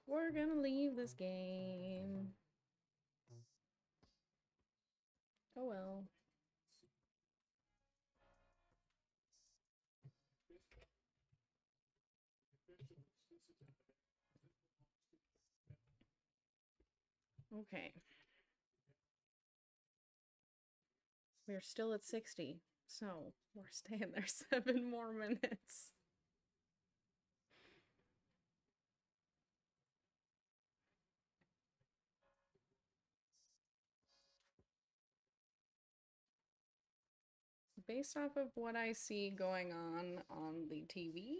We're gonna leave this game. Oh well. Okay. We're still at 60, so we're staying there 7 more minutes. Based off of what I see going on the TV,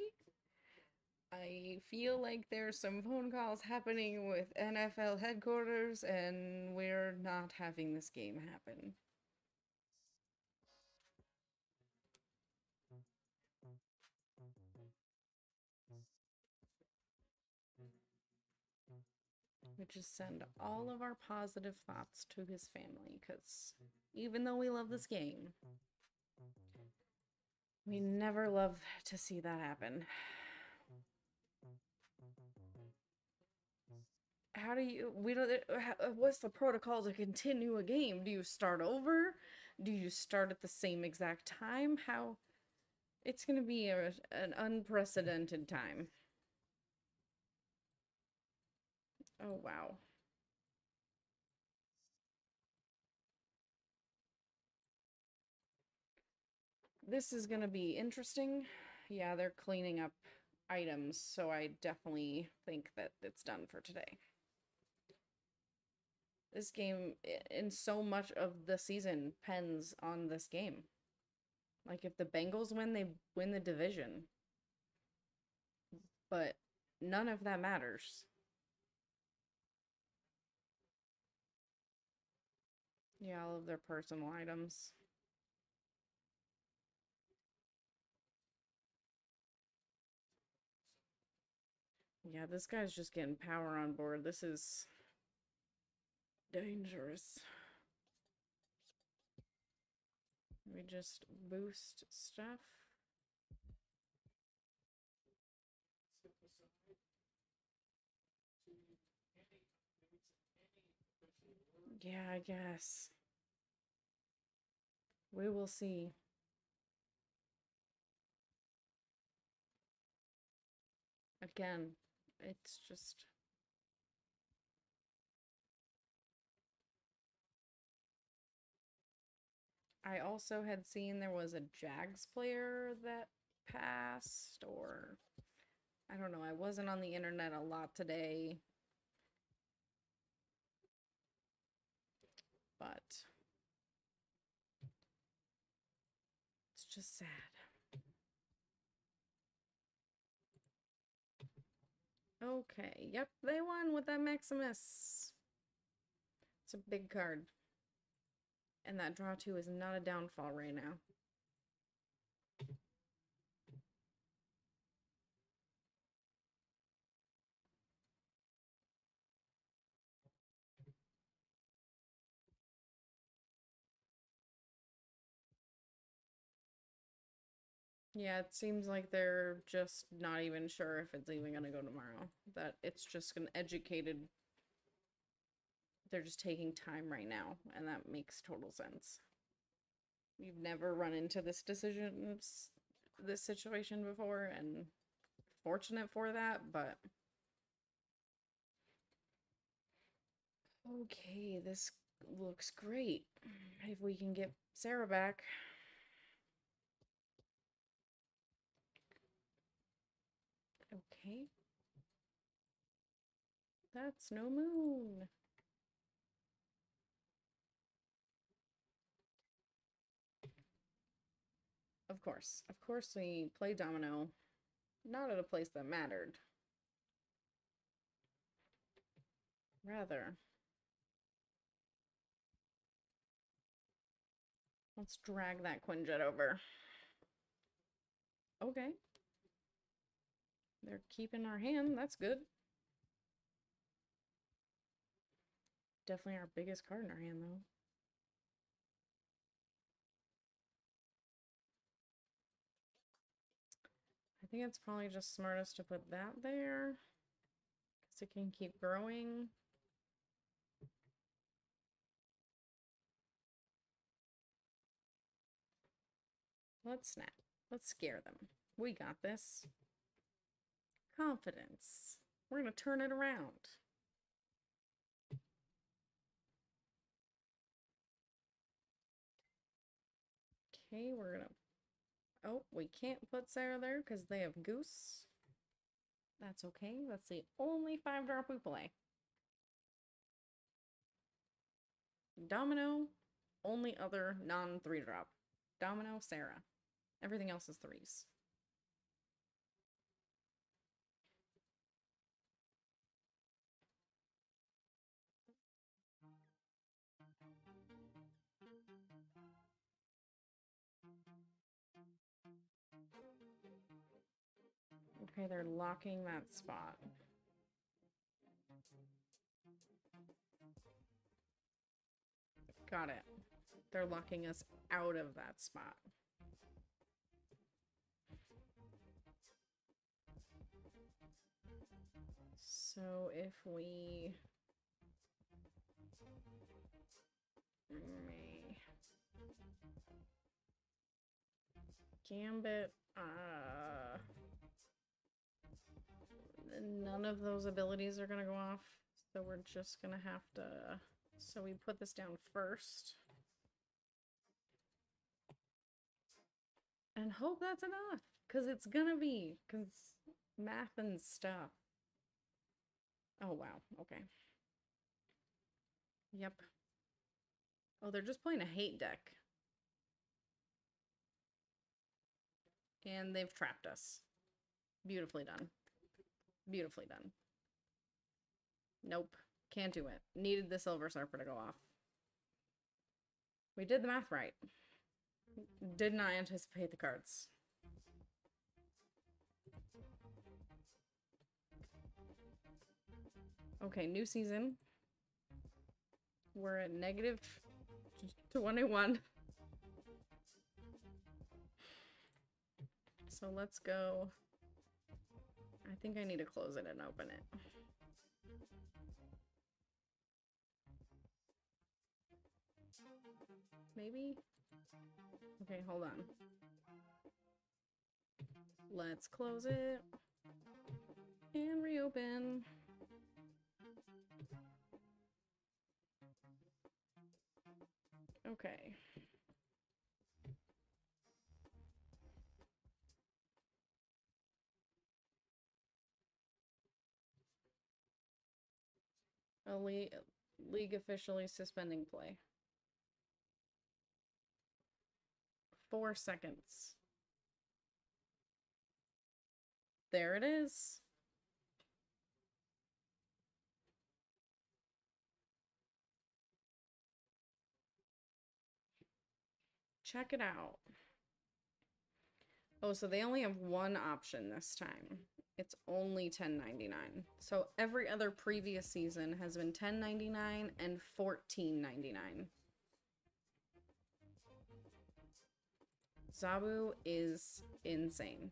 I feel like there's some phone calls happening with NFL headquarters, and we're not having this game happen. We just send all of our positive thoughts to his family, because even though we love this game, we never love to see that happen. How do you, we don't, what's the protocol to continue a game? Do you start over? Do you start at the same exact time? How, it's gonna be an unprecedented time. Oh, wow. This is gonna be interesting. Yeah, they're cleaning up items, so I definitely think that it's done for today. This game, in so much of the season, depends on this game. Like, if the Bengals win, they win the division. But none of that matters. Yeah, all of their personal items. Yeah, this guy's just getting power on board. This is dangerous. We just boost stuff. Yeah, I guess. We will see. Again, it's just... I also had seen there was a Jags player that passed, or... I don't know, I wasn't on the internet a lot today. But... it's just sad. Okay, yep, they won with that Maximus. It's a big card. And that draw 2 is not a downfall right now. Yeah, it seems like they're just not even sure if it's even gonna go tomorrow. That it's just an educated... they're just taking time right now, and that makes total sense. We've never run into this situation before, and fortunate for that, but... okay, this looks great. If we can get Sarah back. Okay. That's no moon. Of course. Of course we play domino. Not at a place that mattered. Rather. Let's drag that Quinjet over. Okay. They're keeping our hand. That's good. Definitely our biggest card in our hand, though. I think it's probably just smartest to put that there, because it can keep growing. Let's snap. Let's scare them. We got this. Confidence. We're going to turn it around. Okay, we're going to... Oh, we can't put Sarah there because they have Goose. That's okay. That's the only 5-drop we play. Domino, only other non-3-drop. Domino, Sarah. Everything else is 3s. Okay, they're locking that spot. Got it. They're locking us out of that spot. So if we... Gambit, none of those abilities are gonna go off, so we're just gonna have to... So we put this down first. And hope that's enough, because it's gonna be, because math and stuff. Oh, wow, okay. Yep. Oh, they're just playing a hate deck. And they've trapped us. Beautifully done. Beautifully done. Nope. Can't do it. Needed the Silver Surfer to go off. We did the math right. Did not anticipate the cards. Okay, new season. We're at negative 21. So let's go. I think I need to close it and open it. Maybe? Okay, hold on. Let's close it and reopen. Okay. A league officially suspending play. 4 seconds. There it is. Check it out. Oh, so they only have one option this time. It's only $10.99. So every other previous season has been $10.99 and $14.99. Zabu is insane.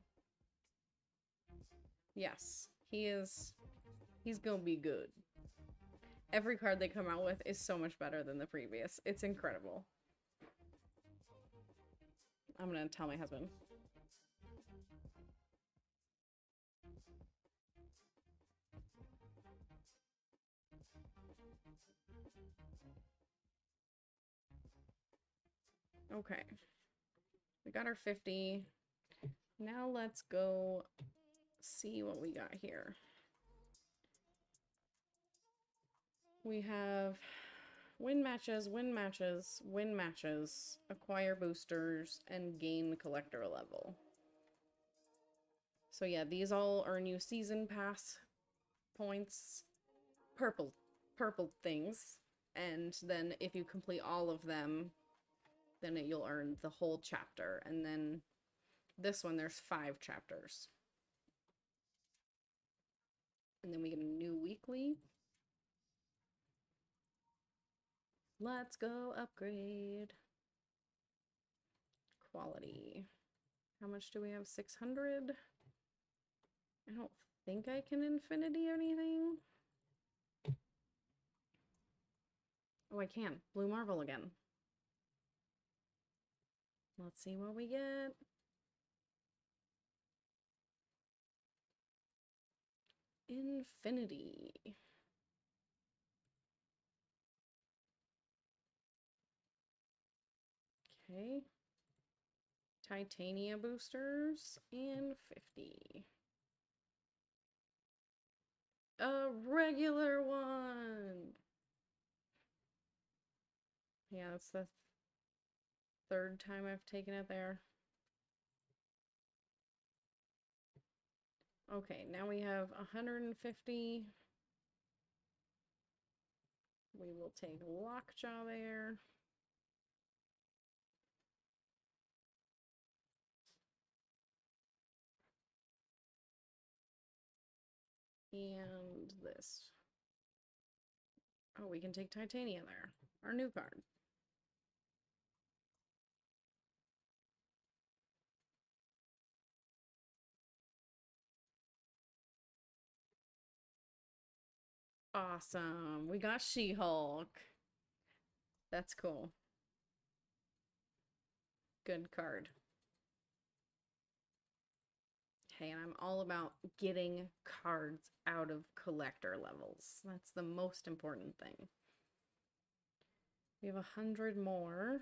Yes, he is. He's gonna be good. Every card they come out with is so much better than the previous. It's incredible. I'm gonna tell my husband. Okay. We got our 50. Now let's go see what we got here. We have win matches, win matches, win matches, acquire boosters, and gain collector level. So yeah, these all earn you season pass points. Purple. purple things, and then if you complete all of them, then you'll earn the whole chapter. And then this one, there's 5 chapters. And then we get a new weekly. Let's go upgrade. Quality. How much do we have? 600? I don't think I can infinity anything. Oh, I can. Blue Marvel again. Let's see what we get. Infinity. Okay. Titania boosters and 50. A regular one. Yeah, that's the 3rd time I've taken it there. Okay, now we have 150. We will take Lockjaw there. And this. Oh, we can take Titania there. Our new card. Awesome. We got She-Hulk. That's cool. Good card. Hey, and I'm all about getting cards out of collector levels. That's the most important thing. We have 100 more.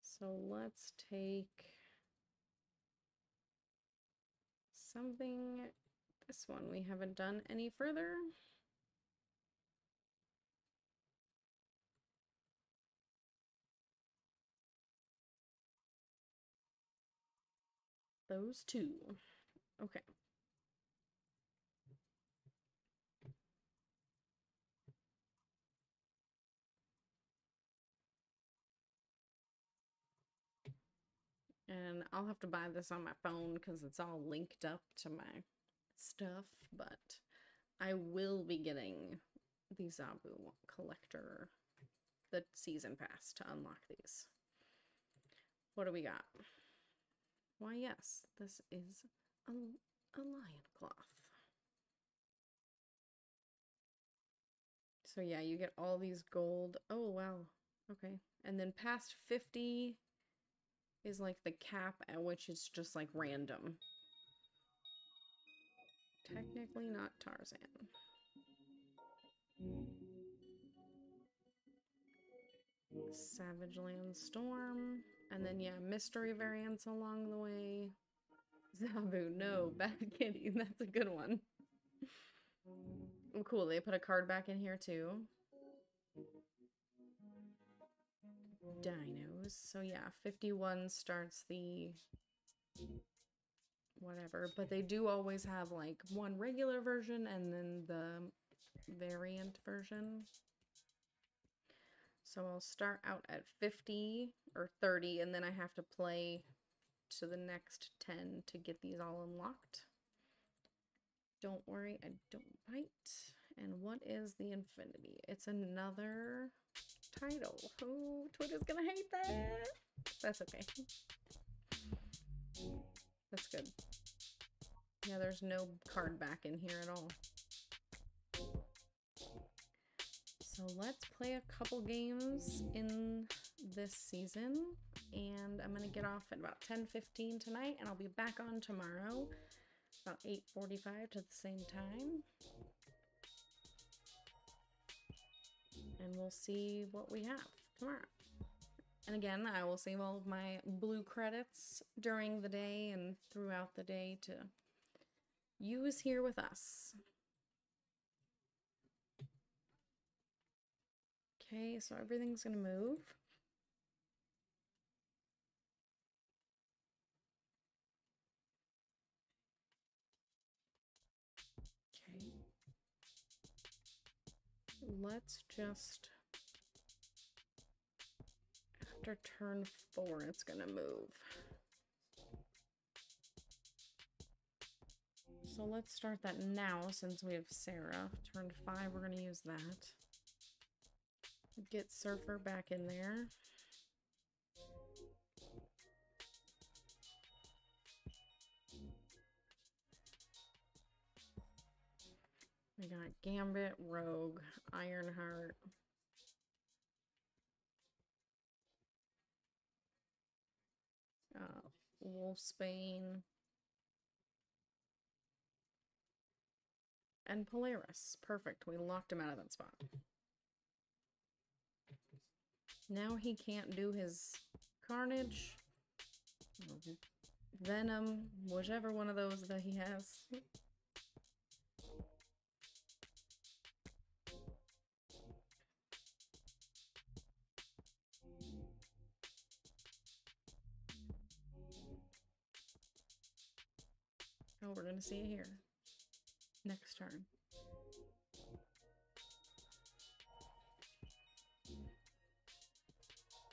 So let's take something. This one we haven't done any further. Those 2. Okay. And I'll have to buy this on my phone because it's all linked up to my stuff, but I will be getting the Zabu collector, the season pass to unlock these. What do we got? Why, yes, this is a lion cloth. So yeah, you get all these gold. Oh, wow. Okay. And then past 50 is like the cap, at which is just like random. Technically not Tarzan. Savage Land Storm. And then, yeah, mystery variants along the way. Zabu, no. Bad Kitty. That's a good one. Oh, cool. They put a card back in here, too. Dinos. So, yeah, 51 starts the whatever. But they do always have, like, one regular version and then the variant version. So I'll start out at 50 or 30, and then I have to play to the next 10 to get these all unlocked. Don't worry, I don't bite. And what is the Infinity? It's another title. Oh, Twitter's gonna hate that. That's okay. That's good. Yeah, there's no card back in here at all. So let's play a couple games in this season, and I'm gonna get off at about 10:15 tonight, and I'll be back on tomorrow about 8:45 to the same time, and we'll see what we have tomorrow. And again, I will save all of my blue credits during the day and throughout the day to use here with us. Okay, so everything's gonna move. Okay. let's just... After turn 4, it's gonna move. So let's start that now since we have Sarah. Turn 5, we're gonna use that. Get Surfer back in there. We got Gambit, Rogue, Ironheart. Wolfsbane. And Polaris. Perfect. We locked him out of that spot. Now he can't do his Carnage, Venom, whichever one of those that he has. Oh, we're gonna see it here. Next turn.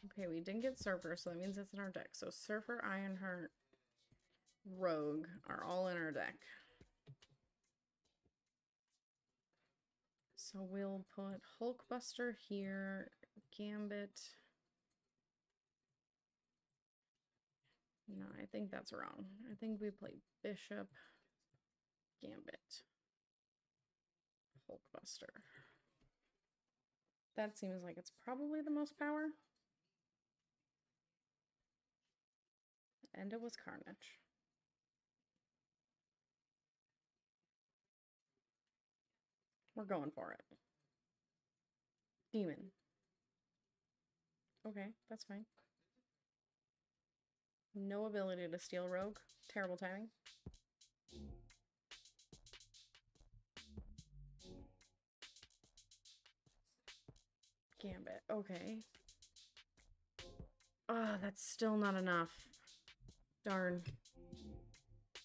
Okay, we didn't get Surfer, so that means it's in our deck. So Surfer, Ironheart, Rogue are all in our deck. So we'll put Hulkbuster here, Gambit. No, I think that's wrong. I think we play Bishop, Gambit, Hulkbuster. That seems like it's probably the most power. And it was Carnage. We're going for it. Demon. Okay, that's fine. No ability to steal Rogue. Terrible timing. Gambit. Okay. Oh, that's still not enough. Darn.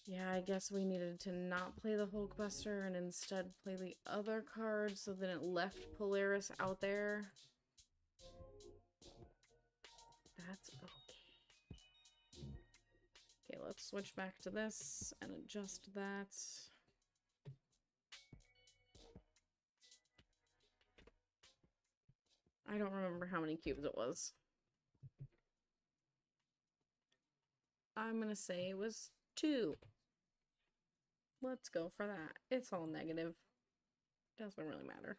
Yeah, I guess we needed to not play the Hulkbuster and instead play the other card, so then it left Polaris out there. That's okay. Okay, let's switch back to this and adjust that. I don't remember how many cubes it was. I'm gonna say it was 2. Let's go for that. It's all negative. Doesn't really matter.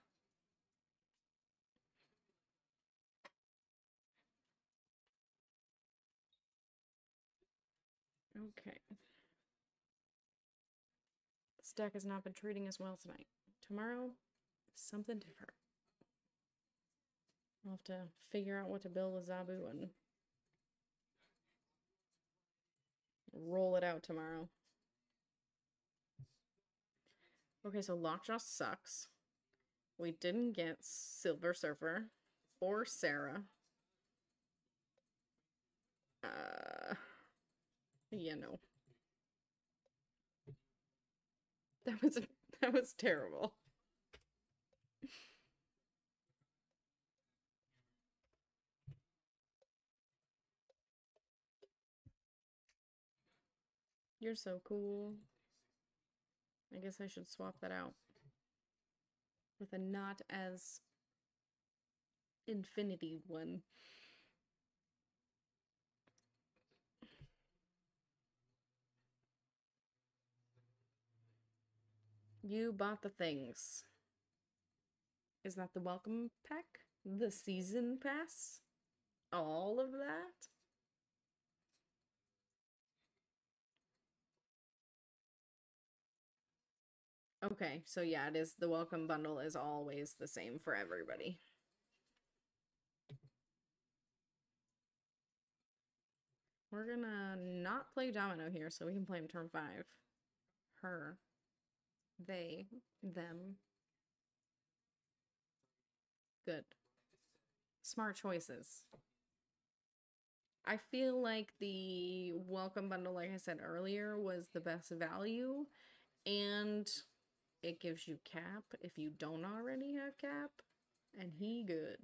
Okay. This deck has not been treating us well tonight. Tomorrow, something different. I'll have to figure out what to build with Zabu and roll it out tomorrow. Okay, so Lockjaw sucks. We didn't get Silver Surfer or Sarah. Yeah, no. That was terrible. You're so cool. I guess I should swap that out with a not as infinity one. You bought the things. Is that the welcome pack? The season pass? All of that? Okay, so yeah, it is. The welcome bundle is always the same for everybody. We're gonna not play Domino here, so we can play him turn 5. Her. They. Them. Good. Smart choices. I feel like the welcome bundle, like I said earlier, was the best value, and it gives you cap if you don't already have cap. And he good.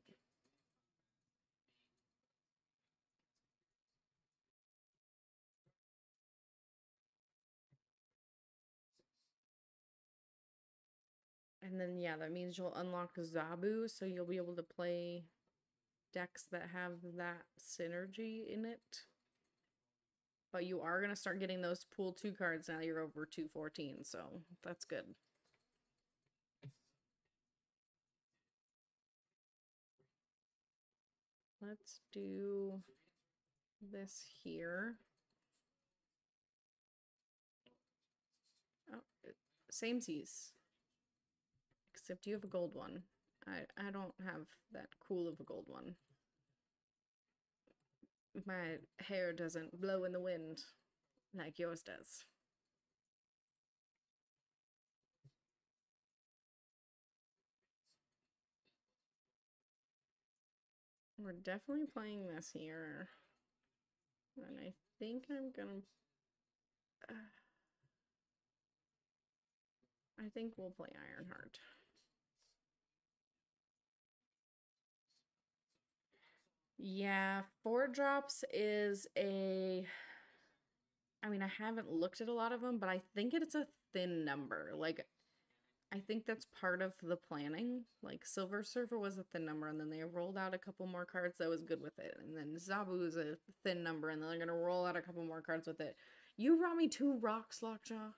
And then, yeah, that means you'll unlock Zabu, so you'll be able to play decks that have that synergy in it. But you are going to start getting those pool 2 cards now you're over 214, so that's good. Let's do this here. Oh, samesies. Except you have a gold one. I don't have that cool of a gold one. My hair doesn't blow in the wind like yours does. We're definitely playing this here. And I think I'm gonna... I think we'll play Ironheart. Yeah, 4 drops is a... I mean, I haven't looked at a lot of them, but I think it's a thin number. Like, I think that's part of the planning. Like, Silver Surfer was a thin number, and then they rolled out a couple more cards that was good with it. And then Zabu is a thin number, and then they're gonna roll out a couple more cards with it. You brought me 2 rocks, Lockjaw?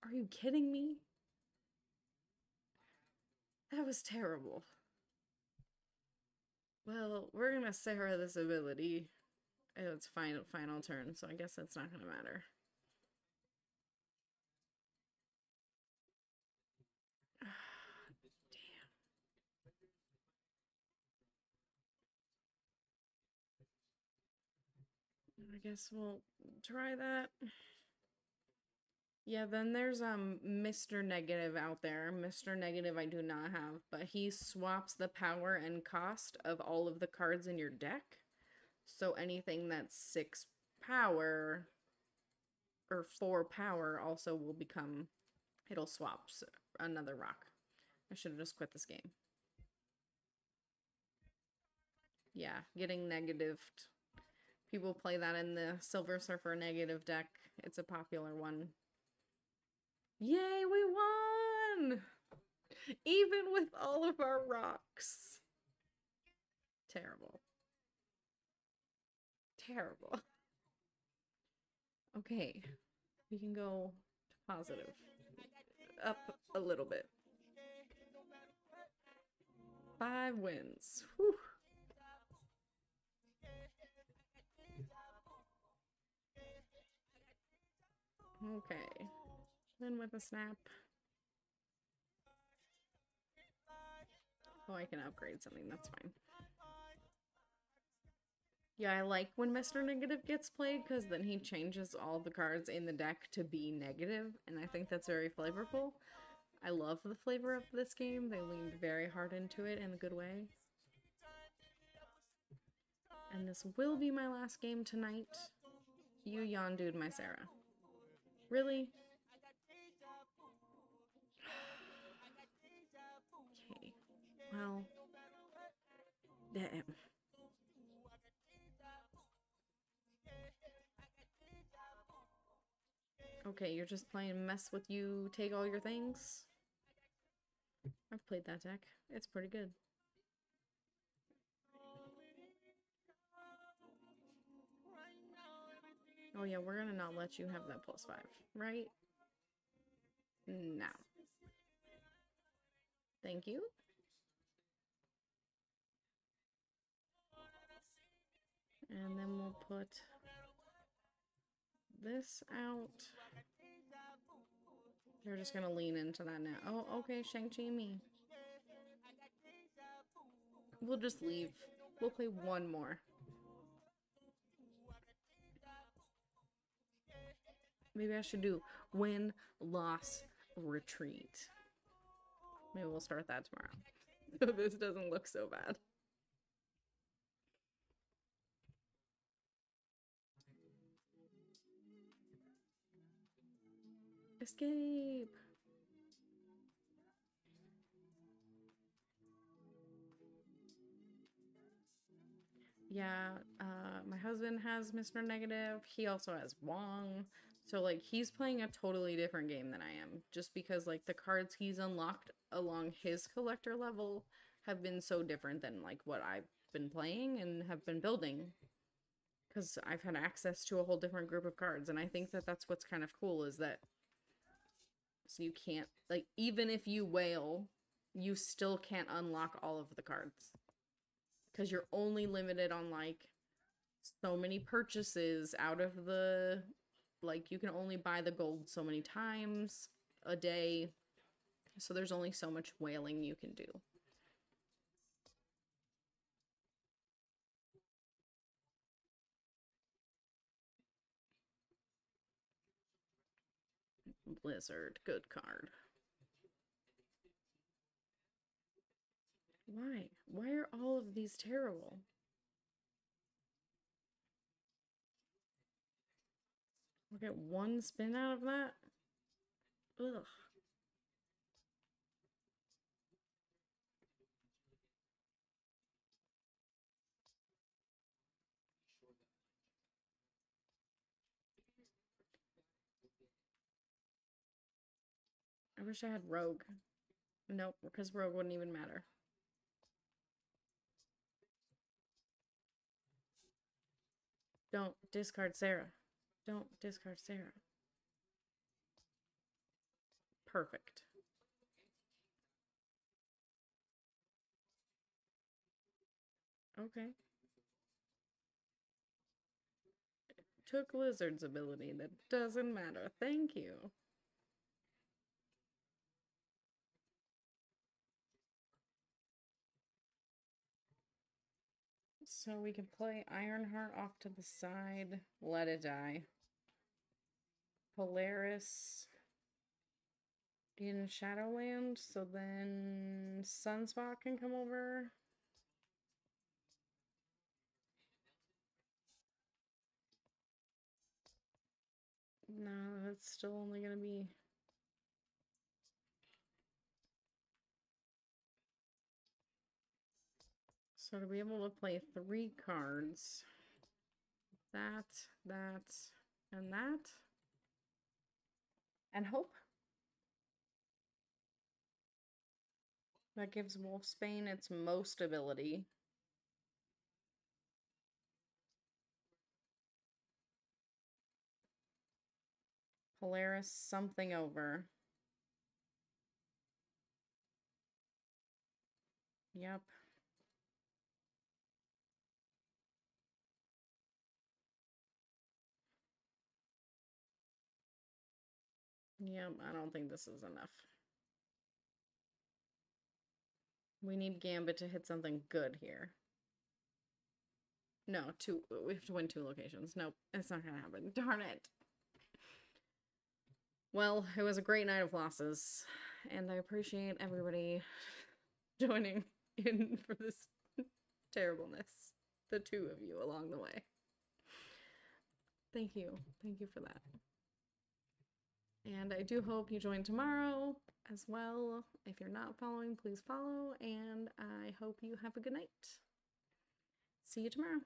Are you kidding me? That was terrible. Well, we're gonna Sarah this ability. It's final turn, so I guess that's not gonna matter. Damn. I guess we'll try that. Yeah, then there's Mr. Negative out there. Mr. Negative I do not have, but he swaps the power and cost of all of the cards in your deck. So anything that's 6 power or 4 power also will become, it'll swap another rock. I should have just quit this game. Yeah, getting negatived. People play that in the Silver Surfer negative deck. It's a popular one. Yay, we won! Even with all of our rocks. Terrible. Terrible. Okay, we can go to positive. Up a little bit. 5 wins. Whew. Okay. Then with a snap. Oh, I can upgrade something. That's fine. Yeah, I like when Mr. Negative gets played because then he changes all the cards in the deck to be negative, and I think that's very flavorful. I love the flavor of this game. They leaned very hard into it in a good way. And this will be my last game tonight. You Yondu'd my Sarah. Really? Okay. Well. Damn. Okay, you're just playing mess with you, take all your things? I've played that deck. It's pretty good. Oh yeah, we're gonna not let you have that +5, right? No. Thank you. And then we'll put this out. You're just gonna lean into that now. Oh, okay, Shang-Chi and me. We'll just leave. We'll play one more. Maybe I should do win, loss, retreat. Maybe we'll start that tomorrow. So this doesn't look so bad. Escape! yeah, my husband has Mr. Negative. He also has Wong. So, like, he's playing a totally different game than I am. Just because, like, the cards he's unlocked along his collector level have been so different than, like, what I've been playing and have been building. Because I've had access to a whole different group of cards. And I think that that's what's kind of cool is that so you can't, like, even if you whale, you still can't unlock all of the cards. Because you're only limited on, like, so many purchases out of the, like, you can only buy the gold so many times a day. So there's only so much whaling you can do. Blizzard, good card. Why? Why are all of these terrible? We'll get one spin out of that? Ugh. I wish I had Rogue. Nope, because Rogue wouldn't even matter. Don't discard Sarah. Don't discard Sarah. Perfect. Okay. Took Lizard's ability. That doesn't matter. Thank you. So we can play Ironheart off to the side. Let it die. Polaris in Shadowland. So then Sunspot can come over. No, that's still only gonna be... So to be able to play 3 cards, that, and that, and hope. That gives Wolfsbane its most ability. Polaris something over. Yep. Yep, I don't think this is enough. We need Gambit to hit something good here. No, we have to win 2 locations. Nope, it's not gonna happen. Darn it. Well, it was a great night of losses, and I appreciate everybody joining in for this terribleness. The 2 of you along the way. Thank you. Thank you for that. And I do hope you join tomorrow as well. If you're not following, please follow, and I hope you have a good night. See you tomorrow.